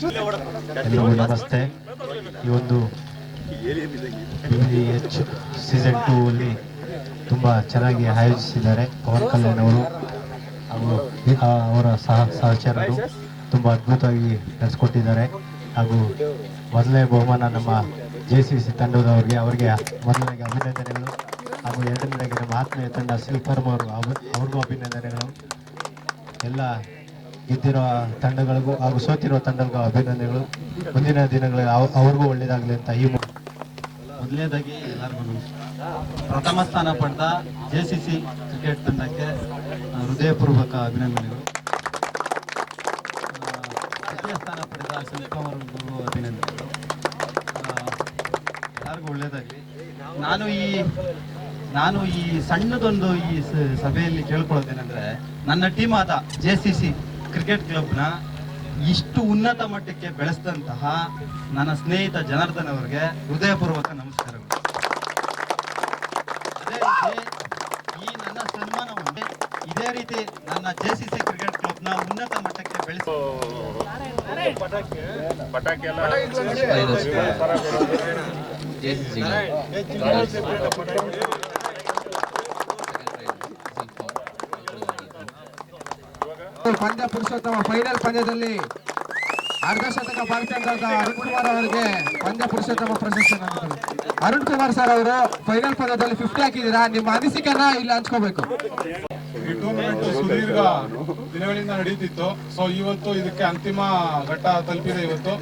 ಎಲ್ಲರಿಗೂ ನಮಸ್ತೆ. ಈ ಒಂದು ಸೀಸನ್ 2 ಅಲ್ಲಿ ತುಂಬ ಚೆನ್ನಾಗಿ ಆಯೋಜಿಸಿದ್ದಾರೆ ಪವನ್ ಕಲ್ಯಾಣ್ ಅವರು ಹಾಗೂ ಅವರ ಸಹಚರರು ತುಂಬ ಅದ್ಭುತವಾಗಿ ನಡೆಸ್ಕೊಟ್ಟಿದ್ದಾರೆ. ಹಾಗೂ ಮೊದಲನೇ ಬಹುಮಾನ ನಮ್ಮ JCC ತಂಡದವರಿಗೆ, ಅವರಿಗೆ ಮೊದಲನೇಗೆ ಅಭಿನಂದನೆಗಳು. ಹಾಗೂ 2ನೇದಾಗಿ ನಮ್ಮ ಆತ್ಮೀಯ ತಂಡ ಸಿಲ್ಫರ್ಮ್ ಅವ್ರಿಗೂ ಅಭಿನಂದನೆಗಳು. ಎಲ್ಲ ಗೆದ್ದಿರೋ ತಂಡಗಳಿಗೂ ಹಾಗೂ ಸೋತಿರೋ ತಂಡಗಳಿಗೂ ಅಭಿನಂದನೆಗಳು. ಮುಂದಿನ ದಿನಗಳಲ್ಲಿ ಅವ್ರಿಗೂ ಒಳ್ಳೆಯದಾಗಲಿ ಅಂತ ಈ ಮೊದಲನೇದಾಗಿ ಎಲ್ಲರಿಗೂ ಪ್ರಥಮ ಸ್ಥಾನ ಪಡೆದ JCC ಕ್ರಿಕೆಟ್ ತಂಡಕ್ಕೆ ಹೃದಯಪೂರ್ವಕ ಅಭಿನಂದನೆಗಳು. ದ್ವಿತೀಯ ಸ್ಥಾನ ಪಡೆದ ಶಿಲ್ಪಾ ಅವರಿಗೂ ಅಭಿನಂದನೆಗಳು. ಎಲ್ಲರಿಗೂ ಒಳ್ಳೆಯದಾಗಿ ನಾನು ಈ ಸಣ್ಣದೊಂದು ಈ ಸಭೆಯಲ್ಲಿ ಕೇಳ್ಕೊಳ್ಳೋದೇನೆಂದ್ರೆ, ನನ್ನ ಟೀಮ್ ಆದ JCC ಕ್ರಿಕೆಟ್ ಕ್ಲಬ್ನ ಇಷ್ಟು ಉನ್ನತ ಮಟ್ಟಕ್ಕೆ ಬೆಳೆಸಿದಂತಹ ನನ್ನ ಸ್ನೇಹಿತ ಜನಾರ್ದನ್ ಅವರಿಗೆ ಹೃದಯಪೂರ್ವಕ ನಮಸ್ಕಾರಗಳು. ಅದೇ ರೀತಿ ಈ ನನ್ನ ಸನ್ಮಾನವನ್ನು ಇದೇ ರೀತಿ ನನ್ನ JCC ಕ್ರಿಕೆಟ್ ಕ್ಲಬ್ನ ಉನ್ನತ ಮಟ್ಟಕ್ಕೆ ಬೆಳೆಸಿ ಪಟಾಕಿ ಎಲ್ಲ ಪಂದ್ಯ ಪುರುಷೋತ್ತಮ ಫೈನಲ್ ಪಂದ್ಯದಲ್ಲಿ ಅರ್ಧ ಶತಕ ಬಾರಿಸಿದಂತ ಅರುಣ್ ಕುಮಾರ್ ಅವರಿಗೆ ಪಂದ್ಯ ಪುರುಷೋತ್ತಮ ಪ್ರಶಸ್ತಿ ನೀಡುತ್ತದೆ. ಅರುಣ್ ಕುಮಾರ್ ಸರ್ ಅವರು ಫೈನಲ್ ಪಂದ್ಯದಲ್ಲಿ 50 ಹಾಕಿದ್ದೀರಾ, ನಿಮ್ಮ ಅನಿಸಿಕೆನ ಇಲ್ಲಿ ಹಂಚ್ಕೋಬೇಕು. ಈ ಟೂರ್ನಮೆಂಟ್ ಸುದೀರ್ಘ ದಿನಗಳಿಂದ ನಡೀತಿತ್ತು. ಸೊ ಇವತ್ತು ಇದಕ್ಕೆ ಅಂತಿಮ ಘಟ್ಟ ತಲುಪಿದೆ ಇವತ್ತು.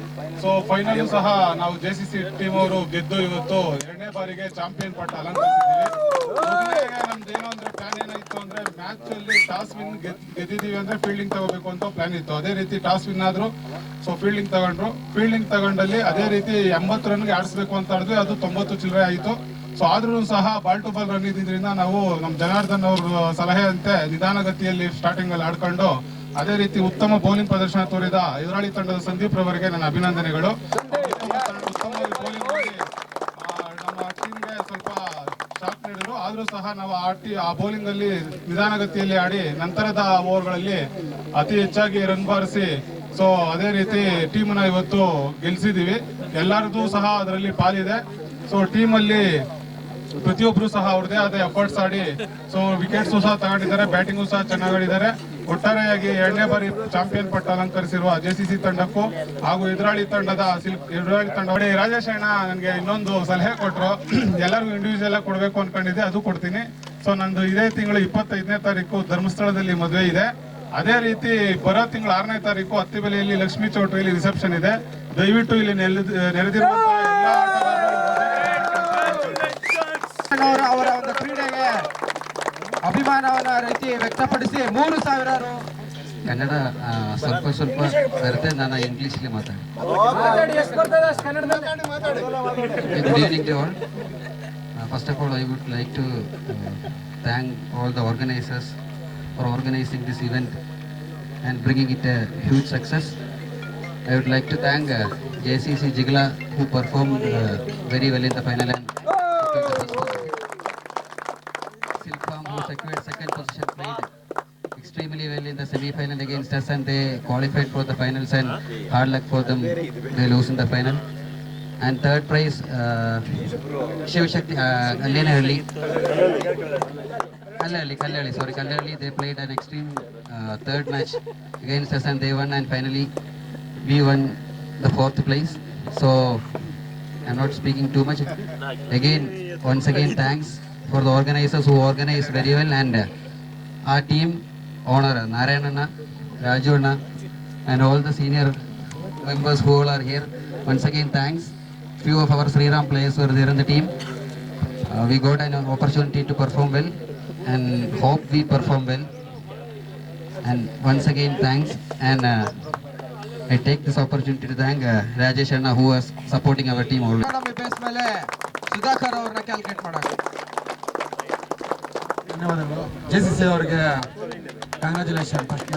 ಸೊ ಫೈನಲ್ ಸಹ ನಾವು JCC ಟೀಮ್ ಅವರು ಗೆದ್ದು ಇವತ್ತು 2ನೇ ಬಾರಿಗೆ ಚಾಂಪಿಯನ್ ಪಟ್ಟ ಅಲಂಕರಿಸಿದ್ದೀವಿ. ನಮ್ದು ಏನೋ ಅಂದ್ರೆ ಪ್ಲಾನ್ ಏನಾಯ್ತು ಅಂದ್ರೆ, ಮ್ಯಾಚ್ ಅಲ್ಲಿ ಟಾಸ್ ವಿನ್ ಗೆದ್ದಿದ್ದೀವಿ ಅಂದ್ರೆ ಫೀಲ್ಡಿಂಗ್ ತಗೋಬೇಕು ಅಂತ ಪ್ಲಾನ್ ಇತ್ತು. ಅದೇ ರೀತಿ ಟಾಸ್ ವಿನ್ ಆದ್ರು, ಸೊ ಫೀಲ್ಡಿಂಗ್ ತಗೊಂಡ್ರು. ಫೀಲ್ಡಿಂಗ್ ತಗೊಂಡಲ್ಲಿ ಅದೇ ರೀತಿ 80 ರನ್ಗೆ ಆಡಿಸ್ಬೇಕು ಅಂತ ಆಡಿದ್ವಿ, ಅದು 90 ಚಿಲ್ಲರೆ ಆಯಿತು. ಸೊ ಆದ್ರೂ ಸಹ ಬಾಲ್ ಟು ಬಾಲ್ ರನ್ ಇದ್ದಿದ್ರಿಂದ ನಾವು ನಮ್ಮ ಜನಾರ್ದನ್ ಅವ್ರ ಸಲಹೆ ಅಂತೆ ನಿಧಾನಗತಿಯಲ್ಲಿ ಸ್ಟಾರ್ಟಿಂಗ್ ಅಲ್ಲಿ ಆಡ್ಕೊಂಡು ಅದೇ ರೀತಿ ಉತ್ತಮ ಬೌಲಿಂಗ್ ಪ್ರದರ್ಶನ ತೋರಿದ ಎದುರಾಳಿ ತಂಡದ ಸಂದೀಪ್ ರವರಿಗೆ ನನ್ನ ಅಭಿನಂದನೆಗಳು. ಉತ್ತಮ ಬೌಲಿಂಗ್ ಮಾಡಿ ನಮ್ಮ ಟೀಮ್ಗೆ ಸ್ವಲ್ಪ ಶಾಕ್ ನೀಡಿದ್ರು. ಆದ್ರೂ ಸಹ ನಾವು ಆ ಬೌಲಿಂಗ್ ಅಲ್ಲಿ ನಿಧಾನಗತಿಯಲ್ಲಿ ಆಡಿ ನಂತರದ ಓವರ್ಗಳಲ್ಲಿ ಅತಿ ಹೆಚ್ಚಾಗಿ ರನ್ ಬಾರಿಸಿ, ಸೊ ಅದೇ ರೀತಿ ಟೀಮ್ನ ಇವತ್ತು ಗೆಲ್ಸಿದೀವಿ. ಎಲ್ಲರದ್ದು ಸಹ ಅದರಲ್ಲಿ ಪಾಲಿದೆ. ಸೊ ಟೀಮಲ್ಲಿ ಪ್ರತಿಯೊಬ್ರು ಸಹ ಅವ್ರದೇ ಆದ ಎಫರ್ಟ್ಸ್ ಆಡಿ, ಸೊ ವಿಕೆಟ್ಸ್ ಸಹ ತಗೊಂಡಿದ್ದಾರೆ, ಬ್ಯಾಟಿಂಗು ಸಹ ಚೆನ್ನಾಗಿ ಆಡಿದ್ದಾರೆ. ಒಟ್ಟಾರೆಯಾಗಿ 2ನೇ ಬಾರಿ ಚಾಂಪಿಯನ್ ಪಟ್ಟ ಅಲಂಕರಿಸಿರುವ JCC ತಂಡಕ್ಕೂ ಹಾಗೂ ಎದುರಾಳಿ ತಂಡ ರಾಜೇಶ್ ಅಣ್ಣ ನನಗೆ ಇನ್ನೊಂದು ಸಲಹೆ ಕೊಟ್ಟರು. ಎಲ್ಲರಿಗೂ ಇಂಡಿವಿಜುವಲ್ ಆಗಿ ಕೊಡಬೇಕು ಅನ್ಕೊಂಡಿದ್ದೆ, ಅದು ಕೊಡ್ತೀನಿ. ಸೊ ನಂದು ಇದೇ ತಿಂಗಳು 25ನೇ ತಾರೀಕು ಧರ್ಮಸ್ಥಳದಲ್ಲಿ ಮದುವೆ ಇದೆ. ಅದೇ ರೀತಿ ಬರೋ ತಿಂಗಳು 6ನೇ ತಾರೀಕು ಅತ್ತಿಬೆಲೆಯಲ್ಲಿ ಲಕ್ಷ್ಮೀ ಚೌಟ್ರಿಯಲ್ಲಿ ರಿಸೆಪ್ಷನ್ ಇದೆ. ದಯವಿಟ್ಟು ಇಲ್ಲಿ ನೆರೆದಿರುವಂತಹ ಎಲ್ಲ ಅವರ ಒಂದು ಕ್ರೀಡೆಗೆ ಅಭಿಮಾನವನ್ನ ರೀತಿ ವ್ಯಕ್ತಪಡಿಸಿ 3,000 ರು. ಕನ್ನಡ ಸ್ವಲ್ಪ ಬರುತ್ತೆ, ನಾನು ಇಂಗ್ಲೀಷ್ಲಿ ಮಾತಾಡಿ. Good evening to all. First of all, I would like to thank all the organisers for organising this event and bringing it a huge success. I would like to thank JCC Jigla, who performed very well in the final and Silpam, who secured second position, played extremely well in the semi-final against us, and they qualified for the finals, and hard luck for them, they lose in the final. And third prize, Shiv Shakti Kalyanahalli, they played an extreme third match against us and they won, and finally we won the 4th place. So I'm not speaking too much. Once again thanks for the organizers who organized very well, and our team owner Narayanana, Rajuna, and all the senior members who all are here. Once again thanks. Few of our Sriram players were there in the team. We got an opportunity to perform well and hope we perform well. And once again thanks, and I take this opportunity to thank Rajesh Anna, who was supporting our team always. Base ಮೇಲೆ ಸುಧಾಕರ್ ಅವ್ರನ್ನ calculate ಮಾಡೋಣ. ಧನ್ಯವಾದಗಳು. JCC ಅವರಿಗೆ congratulation. First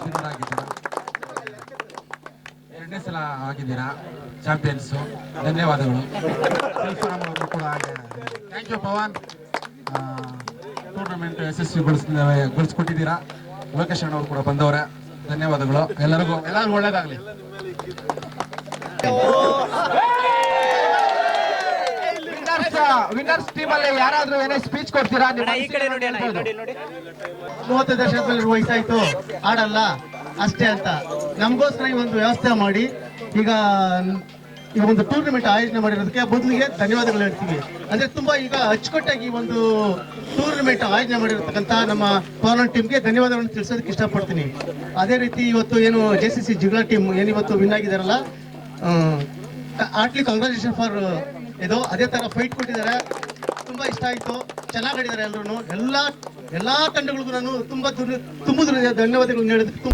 winner ಆಗಿದ್ದೀರಾ, 2ನೇ ಸಲ ಆಗಿದ್ದೀರಾ champions. ಧನ್ಯವಾದಗಳು. ಅವರು ಕೂಡ ಹಾಗೆ ಥ್ಯಾಂಕ್ ಯು ಪವನ್. ಟೂರ್ನಮೆಂಟ್ ಯಶಸ್ವಿಗೊಳಿಸ್ಕೊಟ್ಟಿದ್ದೀರಾ. ಲೋಕೇಶ್ ಅವರು ಕೂಡ ಬಂದವರೇ, ಧನ್ಯವಾದಗಳು. ಎಲ್ಲರಿಗೂ ಒಳ್ಳೇದಾಗಲಿ. ವಿನ್ನರ್ಸ್ ಟೀಮ್ ಅಲ್ಲಿ ಯಾರಾದ್ರೂ ಏನೇ ಸ್ಪೀಚ್ ಕೊಡ್ತೀರಾ? 30 ದಶಕದಲ್ಲಿ ವಯಸ್ಸಾಯ್ತು ಆಡಲ್ಲ ಅಷ್ಟೇ ಅಂತ ನಮಗೋಸ್ಕರ ಈ ಒಂದು ವ್ಯವಸ್ಥೆ ಮಾಡಿ ಈಗ ಈ ಒಂದು ಟೂರ್ನಮೆಂಟ್ ಆಯೋಜನೆ ಮಾಡಿರೋದಕ್ಕೆ ಬದಲಿಗೆ ಧನ್ಯವಾದಗಳು ಹೇಳ್ತೀವಿ. ಅಂದ್ರೆ ತುಂಬಾ ಈಗ ಅಚ್ಚುಕಟ್ಟಾಗಿ ಈ ಒಂದು ಟೂರ್ನಮೆಂಟ್ ಆಯೋಜನೆ ಮಾಡಿರತಕ್ಕಂತ ನಮ್ಮ ಪವನ್ ಟೀಮ್ಗೆ ಧನ್ಯವಾದಗಳನ್ನು ತಿಳಿಸೋದಕ್ಕೆ ಇಷ್ಟಪಡ್ತೀನಿ. ಅದೇ ರೀತಿ ಇವತ್ತು ಏನು JCC ಜಿಗ್ಲಾ ಟೀಮ್ ಏನಿವತ್ತು ವಿನ್ ಆಗಿದಾರಲ್ಲ, ಆರ್ಟ್ಲಿ ಕಂಗ್ರಾಚುಲೇಷನ್ ಫಾರ್ ಇದು. ಅದೇ ತರ ಫೈಟ್ ಕೊಟ್ಟಿದ್ದಾರೆ, ತುಂಬಾ ಇಷ್ಟ ಆಯ್ತು, ಚೆನ್ನಾಗಿ ಆಡಿದ್ದಾರೆ ಎಲ್ಲರೂ. ಎಲ್ಲಾ ತಂಡಗಳಿಗೂ ನಾನು ತುಂಬಾ ಧನ್ಯವಾದಗಳು ಹೇಳೋದಕ್ಕೆ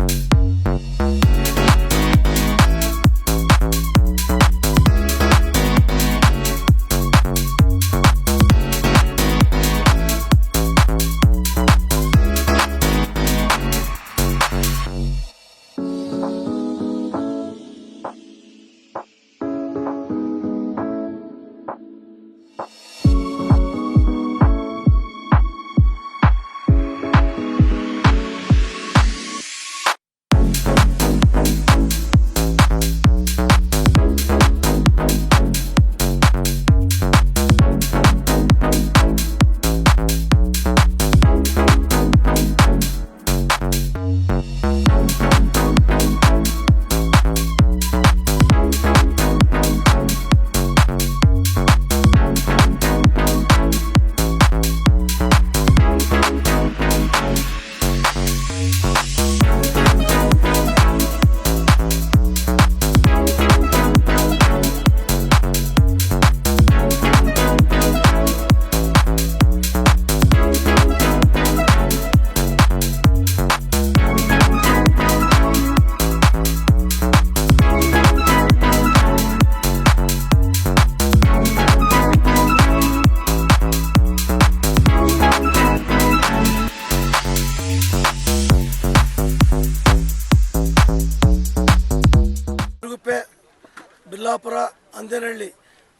ಬಿಲ್ಲಾಪುರ ಅಂದೇನಹಳ್ಳಿ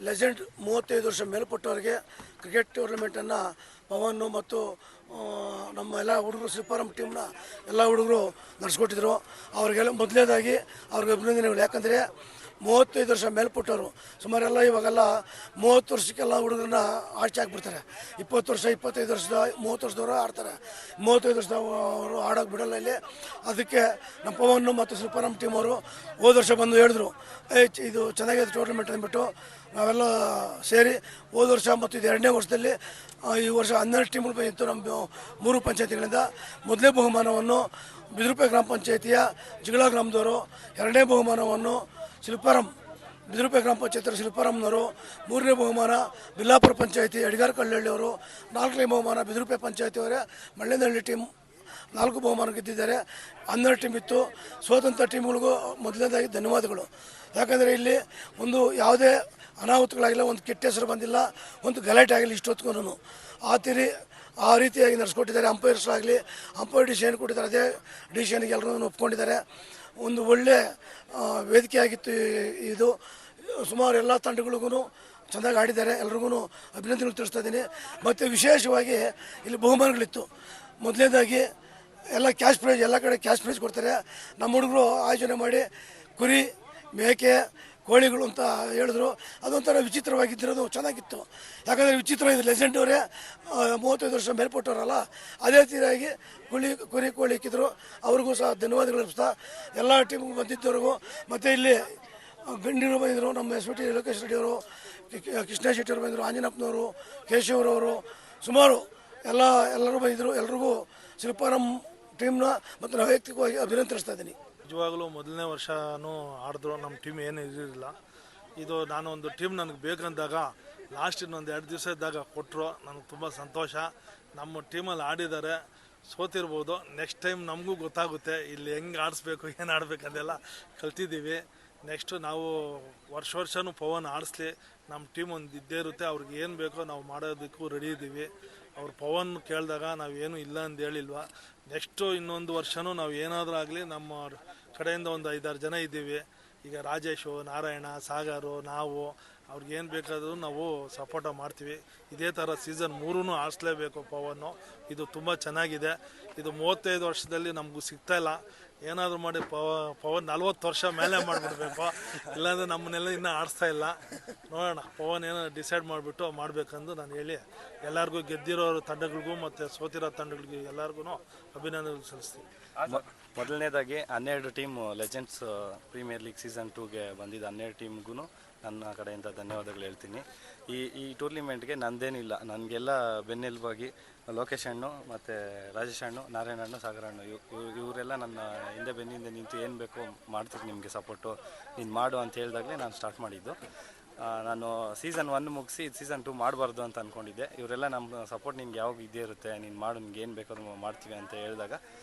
ಲೆಜೆಂಡ್ 35 ವರ್ಷ ಮೇಲ್ಪಟ್ಟವರಿಗೆ ಕ್ರಿಕೆಟ್ ಟೂರ್ನಮೆಂಟನ್ನು ಪವನ್ ಮತ್ತು ನಮ್ಮ ಎಲ್ಲ ಹುಡುಗರು ಸಿಲ್ಪಾರಂ ಟೀಮ್ನ ಎಲ್ಲ ಹುಡುಗರು ನಡೆಸ್ಕೊಟ್ಟಿದ್ರು. ಅವ್ರಿಗೆಲ್ಲ ಮೊದಲನೇದಾಗಿ ಅವ್ರಿಗೆ ಅಭಿನಂದನೆಗಳು. ಯಾಕಂದರೆ 35 ವರ್ಷ ಮೇಲ್ಪಟ್ಟವರು ಸುಮಾರೆಲ್ಲ ಇವಾಗೆಲ್ಲ 30 ವರ್ಷಕ್ಕೆಲ್ಲ ಹುಡುಗರನ್ನ ಆಚೆ ಹಾಕ್ಬಿಡ್ತಾರೆ. 20 ವರ್ಷ 25 ವರ್ಷದ 30 ವರ್ಷದವರು ಆಡ್ತಾರೆ. 35 ವರ್ಷದವರು ಆಡೋಕೆ ಬಿಡಲ್ಲ ಇಲ್ಲಿ. ಅದಕ್ಕೆ ನಮ್ಮ ಪವನ್ ಮತ್ತು ಸಿಲ್ಪಾರಂ ಟೀಮ್ ಅವರು ಹೋದ ವರ್ಷ ಬಂದು ಹೇಳಿದ್ರು, ಇದು ಚೆನ್ನಾಗಿದೆ ಟೂರ್ನಮೆಂಟ್ ಅಂದ್ಬಿಟ್ಟು ನಾವೆಲ್ಲ ಸೇರಿ ಹೋದ ವರ್ಷ ಮತ್ತು ಇದು 2ನೇ ವರ್ಷದಲ್ಲಿ ಈ ವರ್ಷ 12 ಟೀಮ್ಗಳು ಬಂದಿತ್ತು ನಮ್ಮ 3 ಪಂಚಾಯತಿಗಳಿಂದ. ಮೊದಲನೇ ಬಹುಮಾನವನ್ನು ಬಿದಿರುಪೆ ಗ್ರಾಮ ಪಂಚಾಯತಿಯ ಜಿಗಳ ಗ್ರಾಮದವರು, 2ನೇ ಬಹುಮಾನವನ್ನು ಸಿಲ್ಪಾರಂ ಬಿದಿರುಪೆ ಗ್ರಾಮ ಪಂಚಾಯತಿ ಸಿಲ್ಪಾರಂನವರು, 3ನೇ ಬಹುಮಾನ ಬಿಲ್ಲಾಪುರ ಪಂಚಾಯತಿ ಅಡಿಗಾರ ಕಳ್ಳಹಳ್ಳಿಯವರು, 4ನೇ ಬಹುಮಾನ ಬಿದಿರುಪೆ ಪಂಚಾಯತಿಯವರೇ ಮಳ್ಳೆನಹಳ್ಳಿ ಟೀಮ್ 4 ಬಹುಮಾನ ಗೆದ್ದಿದ್ದಾರೆ. 12 ಟೀಮ್ ಇತ್ತು. ಸ್ವತಂತ್ರ ಟೀಮ್ಗಳಿಗೂ ಮೊದಲನೇದಾಗಿ ಧನ್ಯವಾದಗಳು. ಯಾಕಂದರೆ ಇಲ್ಲಿ ಒಂದು ಯಾವುದೇ ಅನಾಹುತಗಳಾಗಿಲ್ಲ, ಒಂದು ಕೆಟ್ಟ ಹೆಸರು ಬಂದಿಲ್ಲ, ಒಂದು ಗಲಾಟೆ ಆಗಿಲ್ಲ ಇಷ್ಟೊತ್ತಿಗೂ. ಆ ರೀತಿಯಾಗಿ ನಡೆಸ್ಕೊಟ್ಟಿದ್ದಾರೆ. ಅಂಪೈರ್ಸ್ ಆಗಲಿ ಅಂಪೈರ್ ಡಿಸಿಷನ್ ಕೊಟ್ಟಿದ್ದಾರೆ, ಅದೇ ಡಿಸಿಷನ್ಗೆ ಎಲ್ಲರೂ ಒಪ್ಕೊಂಡಿದ್ದಾರೆ. ಒಂದು ಒಳ್ಳೆ ವೇದಿಕೆ ಆಗಿತ್ತು ಇದು. ಸುಮಾರು ಎಲ್ಲ ತಂಡಗಳಿಗೂ ಚೆನ್ನಾಗಿ ಆಡಿದ್ದಾರೆ. ಎಲ್ರಿಗೂ ಅಭಿನಂದನೆಗಳು ತಿಳಿಸ್ತಾ ಇದ್ದೀನಿ. ಮತ್ತು ವಿಶೇಷವಾಗಿ ಇಲ್ಲಿ ಬಹುಮಾನಗಳಿತ್ತು. ಮೊದಲನೇದಾಗಿ ಎಲ್ಲ ಕ್ಯಾಶ್ ಪ್ರೈಸ್, ಎಲ್ಲ ಕಡೆ ಕ್ಯಾಶ್ ಪ್ರೈಸ್ ಕೊಡ್ತಾರೆ. ನಮ್ಮ ಹುಡುಗರು ಆಯೋಜನೆ ಮಾಡಿ ಕುರಿ, ಮೇಕೆ, ಕೋಳಿಗಳು ಅಂತ ಹೇಳಿದ್ರು. ಅದೊಂಥರ ವಿಚಿತ್ರವಾಗಿದ್ದಿರೋದು ಚೆನ್ನಾಗಿತ್ತು. ಯಾಕಂದರೆ ವಿಚಿತ್ರ ಇದು ಲೆಜೆಂಡ್ ಅವರೇ 35 ವರ್ಷ ಮೇಲ್ಪಟ್ಟವರಲ್ಲ, ಅದೇ ರೀತಿಯಾಗಿ ಕುರಿ ಕೋಳಿ ಇಕ್ಕಿದ್ರು. ಅವ್ರಿಗೂ ಸಹ ಧನ್ಯವಾದಗಳು ಅರ್ಪಿಸ್ತಾ ಎಲ್ಲ ಟೀಮ್ಗೂ ಬಂದಿದ್ದವ್ರಿಗೂ. ಮತ್ತು ಇಲ್ಲಿ ಗಂಡಿರು ಬಂದಿದ್ದರು, ನಮ್ಮ ಎಸ್ ಟಿ ಲೋಕೇಶ್ ರೆಡ್ಡಿಯವರು, ಕೃಷ್ಣ ಶೆಟ್ಟಿಯವರು ಬಂದಿದ್ದರು, ಆಂಜನಪ್ಪನವರು, ಕೇಶವರವರು, ಸುಮಾರು ಎಲ್ಲರೂ ಬಂದಿದ್ದರು. ಎಲ್ರಿಗೂ ಸಿಲ್ಪಾರಂ ಟೀಮ್ನ ಮತ್ತು ನಾವು ವೈಯಕ್ತಿಕವಾಗಿ ಅಭಿನಂದಿಸ್ತಾ ಇದ್ದೀನಿ. ನಿಜವಾಗಲೂ ಮೊದಲನೇ ವರ್ಷನೂ ಆಡಿದ್ರು, ನಮ್ಮ ಟೀಮ್ ಏನು ಇರಲಿಲ್ಲ. ಇದು ನಾನು ಒಂದು ಟೀಮ್ ನನಗೆ ಬೇಕಂದಾಗ ಲಾಸ್ಟ್ ಇನ್ನೊಂದು 2 ದಿವಸ ಇದ್ದಾಗ ಕೊಟ್ಟರು. ನನಗೆ ತುಂಬ ಸಂತೋಷ. ನಮ್ಮ ಟೀಮಲ್ಲಿ ಆಡಿದ್ದಾರೆ, ಸೋತಿರ್ಬೋದು. ನೆಕ್ಸ್ಟ್ ಟೈಮ್ ನಮಗೂ ಗೊತ್ತಾಗುತ್ತೆ ಇಲ್ಲಿ ಹೆಂಗೆ ಆಡಿಸ್ಬೇಕು, ಏನು ಆಡಬೇಕಂದೆಲ್ಲ ಕಲ್ತಿದ್ದೀವಿ. ನೆಕ್ಸ್ಟು ನಾವು ವರ್ಷನೂ ಪವನ್ ಆಡಿಸ್ಲಿ. ನಮ್ಮ ಟೀಮ್ ಒಂದು ಇದ್ದೇ ಇರುತ್ತೆ. ಅವ್ರಿಗೆ ಏನು ಬೇಕೋ ನಾವು ಮಾಡೋದಕ್ಕೂ ರೆಡಿ ಇದ್ದೀವಿ. ಅವ್ರು ಪವನ್ ಕೇಳಿದಾಗ ನಾವೇನು ಇಲ್ಲ ಅಂತ ಹೇಳಿಲ್ವ. ನೆಕ್ಸ್ಟು ಇನ್ನೊಂದು ವರ್ಷವೂ ನಾವು ಏನಾದರೂ ಆಗಲಿ ನಮ್ಮ ಕಡೆಯಿಂದ ಒಂದು 5-6 ಜನ ಇದ್ದೀವಿ. ಈಗ ರಾಜೇಶು, ನಾರಾಯಣ, ಸಾಗರು, ನಾವು ಅವ್ರಿಗೇನು ಬೇಕಾದರೂ ನಾವು ಸಪೋರ್ಟ ಮಾಡ್ತೀವಿ. ಇದೇ ಥರ ಸೀಸನ್ 3 ಆಡಿಸ್ಲೇಬೇಕು ಪವನ್ನು. ಇದು ತುಂಬ ಚೆನ್ನಾಗಿದೆ. ಇದು 35 ವರ್ಷದಲ್ಲಿ ನಮಗೂ ಸಿಗ್ತಾಯಿಲ್ಲ. ಏನಾದರೂ ಮಾಡಿ ಪವನ್ 40 ವರ್ಷ ಮೇಲೆ ಮಾಡಿಬಿಡ್ಬೇಕು, ಇಲ್ಲಾಂದರೆ ನಮ್ಮನ್ನೆಲ್ಲ ಇನ್ನೂ ಆಡಿಸ್ತಾ ಇಲ್ಲ. ನೋಡೋಣ, ಪವನ್ ಏನೋ ಡಿಸೈಡ್ ಮಾಡಿಬಿಟ್ಟು ಮಾಡಬೇಕಂದು ನಾನು ಹೇಳಿ ಎಲ್ಲರಿಗೂ ಗೆದ್ದಿರೋ ತಂಡಗಳಿಗೂ ಮತ್ತು ಸೋತಿರೋ ತಂಡಗಳಿಗೂ ಎಲ್ಲರಿಗೂ ಅಭಿನಂದನೆ ಸಲ್ಲಿಸ್ತೀನಿ. ಮೊದಲನೇದಾಗಿ 12 team legends premier league season 2ಗೆ ಬಂದಿದ್ದ 12 ಟೀಮ್ಗೂ ನನ್ನ ಕಡೆಯಿಂದ ಧನ್ಯವಾದಗಳು ಹೇಳ್ತೀನಿ. ಈ ಟೂರ್ನಿಮೆಂಟ್ಗೆ ನಂದೇನಿಲ್ಲ, ನನಗೆಲ್ಲ ಬೆನ್ನೆಲುಬಾಗಿ ಲೋಕೇಶ್ ಅಣ್ಣು ಮತ್ತು ರಾಜೇಶ್ ಅಣ್ಣು, ನಾರಾಯಣ ಅಣ್ಣು, ಸಾಗರ ಅಣ್ಣು ಇವರೆಲ್ಲ ನನ್ನ ಬೆನ್ನಿಂದ ನಿಂತು ಏನು ಬೇಕೋ ಮಾಡ್ತೀನಿ, ನಿಮಗೆ ಸಪೋರ್ಟು ನೀನು ಮಾಡು ಅಂತ ಹೇಳಿದಾಗಲೇ ನಾನು ಸ್ಟಾರ್ಟ್ ಮಾಡಿದ್ದು. ನಾನು ಸೀಸನ್ 1 ಮುಗಿಸಿ ಸೀಸನ್ 2 ಮಾಡಬಾರ್ದು ಅಂತ ಅಂದ್ಕೊಂಡಿದ್ದೆ. ಇವರೆಲ್ಲ ನಮ್ಮ ಸಪೋರ್ಟ್ ನಿನ್ಗೆ ಯಾವಾಗ ಇದ್ದೇ ಇರುತ್ತೆ, ನೀನು ಮಾಡು, ನಿನ್ಗೆ ಏನು ಬೇಕಾದ್ರೂ ಮಾಡ್ತೀವಿ ಅಂತ ಹೇಳಿದಾಗ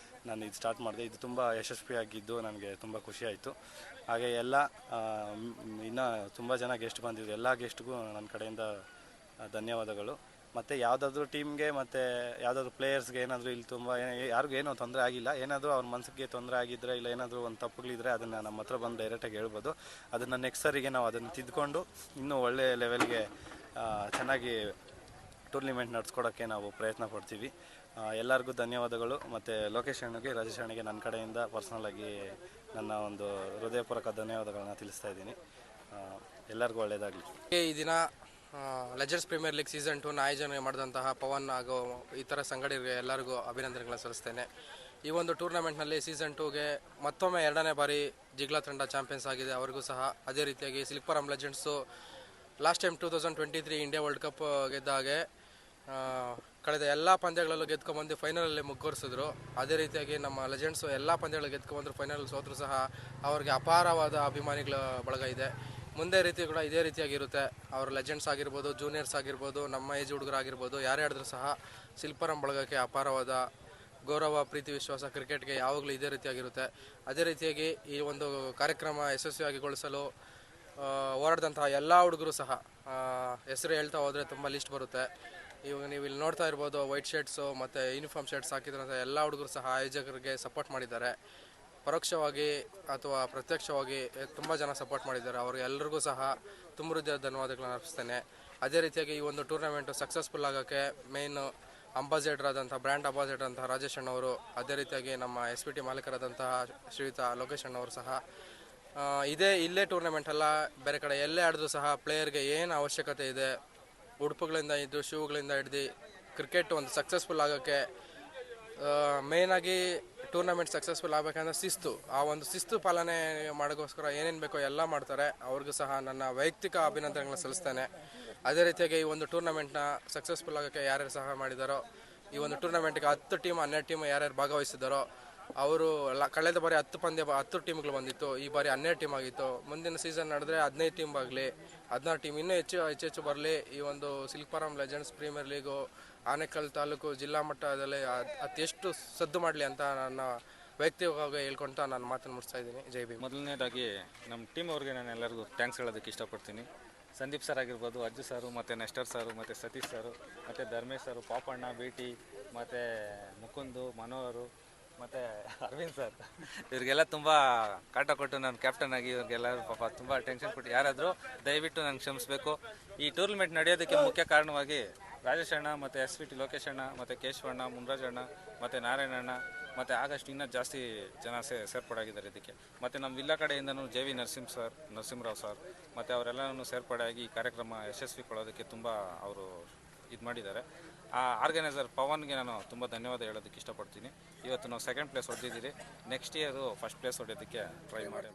ನಾನು ಇದು ಸ್ಟಾರ್ಟ್ ಮಾಡಿದೆ. ಇದು ತುಂಬ ಯಶಸ್ವಿಯಾಗಿದ್ದು ನನಗೆ ತುಂಬ ಖುಷಿಯಾಯಿತು. ಹಾಗೆ ಎಲ್ಲ ಇನ್ನೂ ತುಂಬ ಜನ ಗೆಸ್ಟ್ ಬಂದಿದ್ರು. ಎಲ್ಲ ಗೆಸ್ಟ್ಗೂ ನನ್ನ ಕಡೆಯಿಂದ ಧನ್ಯವಾದಗಳು. ಮತ್ತು ಯಾವುದಾದ್ರೂ ಟೀಮ್ಗೆ ಮತ್ತು ಯಾವುದಾದ್ರೂ ಪ್ಲೇಯರ್ಸ್ಗೆ ಏನಾದರೂ ಇಲ್ಲಿ ತುಂಬ ಯಾರಿಗೂ ಏನೂ ತೊಂದರೆ ಆಗಿಲ್ಲ. ಏನಾದರೂ ಅವ್ರ ಮನಸ್ಸಿಗೆ ತೊಂದರೆ ಆಗಿದ್ದರೆ ಇಲ್ಲ ಏನಾದರೂ ಒಂದು ತಪ್ಪುಗಳಿದ್ರೆ ಅದನ್ನು ನಮ್ಮ ಹತ್ರ ಬಂದು ಡೈರೆಕ್ಟಾಗಿ ಹೇಳ್ಬೋದು. ಅದನ್ನು ನೆಕ್ಸ್ಟ್ ಸರಿಗೆ ನಾವು ಅದನ್ನು ತಿದ್ದುಕೊಂಡು ಇನ್ನೂ ಒಳ್ಳೆಯ ಲೆವೆಲ್ಗೆ ಚೆನ್ನಾಗಿ ಟೂರ್ನಿಮೆಂಟ್ ನಡೆಸ್ಕೊಡೋಕ್ಕೆ ನಾವು ಪ್ರಯತ್ನ ಪಡ್ತೀವಿ. ಎಲ್ಲರಿಗೂ ಧನ್ಯವಾದಗಳು. ಮತ್ತು ಲೋಕೇಶ್ ಅಣ್ಣಗೆ, ರಾಜೇಶ್ ಅಣ್ಣಗೆ ನನ್ನ ಕಡೆಯಿಂದ ಪರ್ಸ್ನಲಾಗಿ ನನ್ನ ಒಂದು ಹೃದಯಪೂರ್ವಕ ಧನ್ಯವಾದಗಳನ್ನ ತಿಳಿಸ್ತಾ ಇದ್ದೀನಿ. ಎಲ್ಲರಿಗೂ ಒಳ್ಳೆಯದಾಗಲಿ. ಈ ದಿನ ಲೆಜೆಂಡ್ಸ್ ಪ್ರೀಮಿಯರ್ ಲೀಗ್ ಸೀಸನ್ 2ನ ಆಯೋಜನೆ ಮಾಡಿದಂತಹ ಪವನ್ ಹಾಗೂ ಇತರ ಸಂಘಟಕರಿಗೆ ಎಲ್ಲರಿಗೂ ಅಭಿನಂದನೆಗಳನ್ನು ಸಲ್ಲಿಸ್ತೇನೆ. ಈ ಒಂದು ಟೂರ್ನಮೆಂಟ್ನಲ್ಲಿ ಸೀಸನ್ 2ಗೆ ಮತ್ತೊಮ್ಮೆ 2ನೇ ಬಾರಿ ಜಿಗ್ಲಾ ತಂಡ ಚಾಂಪಿಯನ್ಸ್ ಆಗಿದೆ. ಅವರಿಗೂ ಸಹ ಅದೇ ರೀತಿಯಾಗಿ Silparam legends last time 2023 India world cup ಗೆದ್ದ ಹಾಗೆ ಕಳೆದ ಎಲ್ಲ ಪಂದ್ಯಗಳಲ್ಲೂ ಗೆದ್ಕೊಂಡ್ಬಂದು ಫೈನಲಲ್ಲಿ ಮುಗ್ಗರಿಸಿದ್ರು. ಅದೇ ರೀತಿಯಾಗಿ ನಮ್ಮ ಲೆಜೆಂಡ್ಸು ಎಲ್ಲ ಪಂದ್ಯಗಳು ಗೆದ್ಕೊಂಡ್ಬಂದ್ರು, ಫೈನಲ್ ಸೋತರು ಸಹ ಅವ್ರಿಗೆ ಅಪಾರವಾದ ಅಭಿಮಾನಿಗಳ ಬಳಗ ಇದೆ. ಮುಂದೆ ರೀತಿ ಕೂಡ ಇದೇ ರೀತಿಯಾಗಿರುತ್ತೆ. ಅವರು ಲೆಜೆಂಡ್ಸ್ ಆಗಿರ್ಬೋದು, ಜೂನಿಯರ್ಸ್ ಆಗಿರ್ಬೋದು, ನಮ್ಮ ಏಜ್ ಹುಡುಗರಾಗಿರ್ಬೋದು, ಯಾರೇ ಆಡಿದ್ರೂ ಸಹ ಸಿಲ್ಪಾರಂ ಬಳಗಕ್ಕೆ ಅಪಾರವಾದ ಗೌರವ, ಪ್ರೀತಿ, ವಿಶ್ವಾಸ ಕ್ರಿಕೆಟ್ಗೆ ಯಾವಾಗಲೂ ಇದೇ ರೀತಿಯಾಗಿರುತ್ತೆ. ಅದೇ ರೀತಿಯಾಗಿ ಈ ಒಂದು ಕಾರ್ಯಕ್ರಮ ಯಶಸ್ವಿಯಾಗಿಗೊಳಿಸಲು ಹೋರಾಡಿದಂತಹ ಎಲ್ಲ ಹುಡುಗರು ಸಹ ಹೆಸರು ಹೇಳ್ತಾ ಹೋದರೆ ತುಂಬ ಲಿಸ್ಟ್ ಬರುತ್ತೆ. ಇವಾಗ ನೀವು ಇಲ್ಲಿ ನೋಡ್ತಾ ಇರ್ಬೋದು, ವೈಟ್ ಶರ್ಟ್ಸು ಮತ್ತು ಯೂನಿಫಾರ್ಮ್ ಶರ್ಟ್ಸ್ ಹಾಕಿದ್ರಂಥ ಎಲ್ಲ ಹುಡುಗರು ಸಹ ಆಯೋಜಕರಿಗೆ ಸಪೋರ್ಟ್ ಮಾಡಿದ್ದಾರೆ. ಪರೋಕ್ಷವಾಗಿ ಅಥವಾ ಪ್ರತ್ಯಕ್ಷವಾಗಿ ತುಂಬ ಜನ ಸಪೋರ್ಟ್ ಮಾಡಿದ್ದಾರೆ. ಅವ್ರಿಗೆಲ್ಲರಿಗೂ ಸಹ ತುಂಬ ಹೃದಯದ ಧನ್ಯವಾದಗಳನ್ನು ಅರ್ಪಿಸ್ತೇನೆ. ಅದೇ ರೀತಿಯಾಗಿ ಈ ಒಂದು ಟೂರ್ನಮೆಂಟು ಸಕ್ಸಸ್ಫುಲ್ ಆಗೋಕ್ಕೆ ಮೇನ್ ಅಂಬಾಸಿಡರ್ ಆದಂತಹ ಬ್ರ್ಯಾಂಡ್ ಅಂಬಾಸಿಡರ್ ಅಂತಹ ರಾಜೇಶ್ ಅಣ್ಣವರು, ಅದೇ ರೀತಿಯಾಗಿ ನಮ್ಮ SPT ಮಾಲೀಕರಾದಂತಹ ಶ್ರೀಯುತ ಲೋಕೇಶ್ ಅಣ್ಣವರು ಸಹ ಇಲ್ಲೇ ಟೂರ್ನಮೆಂಟ್ ಅಲ್ಲ, ಬೇರೆ ಕಡೆ ಎಲ್ಲೇ ಆಡಿದ್ರು ಸಹ ಪ್ಲೇಯರ್ಗೆ ಏನು ಅವಶ್ಯಕತೆ ಇದೆ, ಉಡುಪುಗಳಿಂದ ಇದ್ದು ಶೂಗಳಿಂದ ಹಿಡ್ದು ಕ್ರಿಕೆಟ್ ಒಂದು ಸಕ್ಸಸ್ಫುಲ್ ಆಗೋಕ್ಕೆ ಮೇಯ್ನಾಗಿ ಟೂರ್ನಮೆಂಟ್ ಸಕ್ಸಸ್ಫುಲ್ ಆಗಬೇಕಂದ್ರೆ ಶಿಸ್ತು, ಆ ಒಂದು ಶಿಸ್ತು ಪಾಲನೆ ಮಾಡೋಕ್ಕೋಸ್ಕರ ಏನೇನು ಬೇಕೋ ಎಲ್ಲ ಮಾಡ್ತಾರೆ. ಅವ್ರಿಗೂ ಸಹ ನನ್ನ ವೈಯಕ್ತಿಕ ಅಭಿನಂದನೆಗಳನ್ನ ಸಲ್ಲಿಸ್ತೇನೆ. ಅದೇ ರೀತಿಯಾಗಿ ಈ ಒಂದು ಟೂರ್ನಮೆಂಟ್ನ ಸಕ್ಸಸ್ಫುಲ್ ಆಗೋಕ್ಕೆ ಯಾರ್ಯಾರು ಸಹಾಯ ಮಾಡಿದಾರೋ, ಈ ಒಂದು ಟೂರ್ನಮೆಂಟ್ಗೆ 10 ಟೀಮ್ 12 ಟೀಮ್ ಯಾರ್ಯಾರು ಭಾಗವಹಿಸಿದಾರೋ ಅವರು ಕಳೆದ ಬಾರಿ 10 ಟೀಮ್ಗಳು ಬಂದಿತ್ತು, ಈ ಬಾರಿ 12 ಟೀಮ್ ಆಗಿತ್ತು. ಮುಂದಿನ ಸೀಸನ್ ನಡೆದ್ರೆ 15 ಟೀಮ್ ಆಗಲಿ, 16 ಟೀಮ್ ಇನ್ನೂ ಹೆಚ್ಚು ಬರಲಿ. ಈ ಒಂದು silk farm legends premier league Anekal taluk ಜಿಲ್ಲಾ ಮಟ್ಟದಲ್ಲಿ ಅತ್ಯಷ್ಟು ಸದ್ದು ಮಾಡಲಿ ಅಂತ ನನ್ನ ವೈಯಕ್ತಿಕವಾಗಿ ಹೇಳ್ಕೊಳ್ತಾ ನಾನು ಮಾತನ್ನು ಮುಗಿಸ್ತಾ ಇದ್ದೀನಿ. ಜೈ ಭೀಮ್. ಮೊದಲನೇದಾಗಿ ನಮ್ಮ ಟೀಮ್ ಅವ್ರಿಗೆ ನಾನು ಎಲ್ಲರಿಗೂ ಥ್ಯಾಂಕ್ಸ್ ಹೇಳೋದಕ್ಕೆ ಇಷ್ಟಪಡ್ತೀನಿ. ಸಂದೀಪ್ ಸರ್ ಆಗಿರ್ಬೋದು, ಅಜ್ಜು ಸಾರು, ಮತ್ತು ನೆಸ್ಟರ್ ಸಾರು, ಮತ್ತು ಸತೀಶ್ ಸಾರು, ಮತ್ತು ಧರ್ಮೇಶ್ ಸಾರು, ಪಾಪಣ್ಣ, ಬೇಟಿ, ಮತ್ತು ಮುಕುಂದು, ಮನೋಹರು, ಮತ್ತು ಅರವಿಂದ್ ಸರ್, ಇವ್ರಿಗೆಲ್ಲ ತುಂಬ ಕಾಟ ಕೊಟ್ಟು ನಾನು ಕ್ಯಾಪ್ಟನ್ ಆಗಿ ಇವ್ರಿಗೆಲ್ಲರೂ ಪಾಪ ತುಂಬ ಟೆನ್ಷನ್ ಕೊಟ್ಟು ಯಾರಾದರೂ ದಯವಿಟ್ಟು ನಂಗೆ ಕ್ಷಮಿಸಬೇಕು. ಈ ಟೂರ್ನಮೆಂಟ್ ನಡೆಯೋದಕ್ಕೆ ಮುಖ್ಯ ಕಾರಣವಾಗಿ ರಾಜೇಶ್ ಅಣ್ಣ, ಮತ್ತು SPT ಲೋಕೇಶ್ ಅಣ್ಣ, ಮತ್ತು ಕೇಶವಣ್ಣ, ಮುನ್ರಾಜ್ ಅಣ್ಣ, ಮತ್ತು ನಾರಾಯಣಣ್ಣ, ಮತ್ತು ಆಗಸ್ಟ್ ಇನ್ನೂ ಜಾಸ್ತಿ ಜನ ಸೇರ್ಪಡೆಯಾಗಿದ್ದಾರೆ ಇದಕ್ಕೆ. ಮತ್ತು ನಮ್ಮ ವಿಲ್ಲ ಕಡೆಯಿಂದನೂ JV ನರಸಿಂಹರಾವ್ ಸರ್ ಮತ್ತು ಅವರೆಲ್ಲನೂ ಸೇರ್ಪಡೆಯಾಗಿ ಈ ಕಾರ್ಯಕ್ರಮ ಯಶಸ್ವಿಗೊಳ್ಳೋದಕ್ಕೆ ತುಂಬ ಅವರು ಇದು ಮಾಡಿದ್ದಾರೆ. ಆ ಆರ್ಗನೈಸರ್ ಪವನ್ಗೆ ನಾನು ತುಂಬ ಧನ್ಯವಾದ ಹೇಳೋದಕ್ಕೆ ಇಷ್ಟಪಡ್ತೀನಿ. ಇವತ್ತು ನಾವು 2nd ಪ್ಲೇಸ್ ಹೊಡೆದಿದ್ದೀರಿ, ನೆಕ್ಸ್ಟ್ ಇಯರು 1st ಪ್ಲೇಸ್ ಹೊಡೆಯೋದಕ್ಕೆ ಟ್ರೈ ಮಾಡಿ.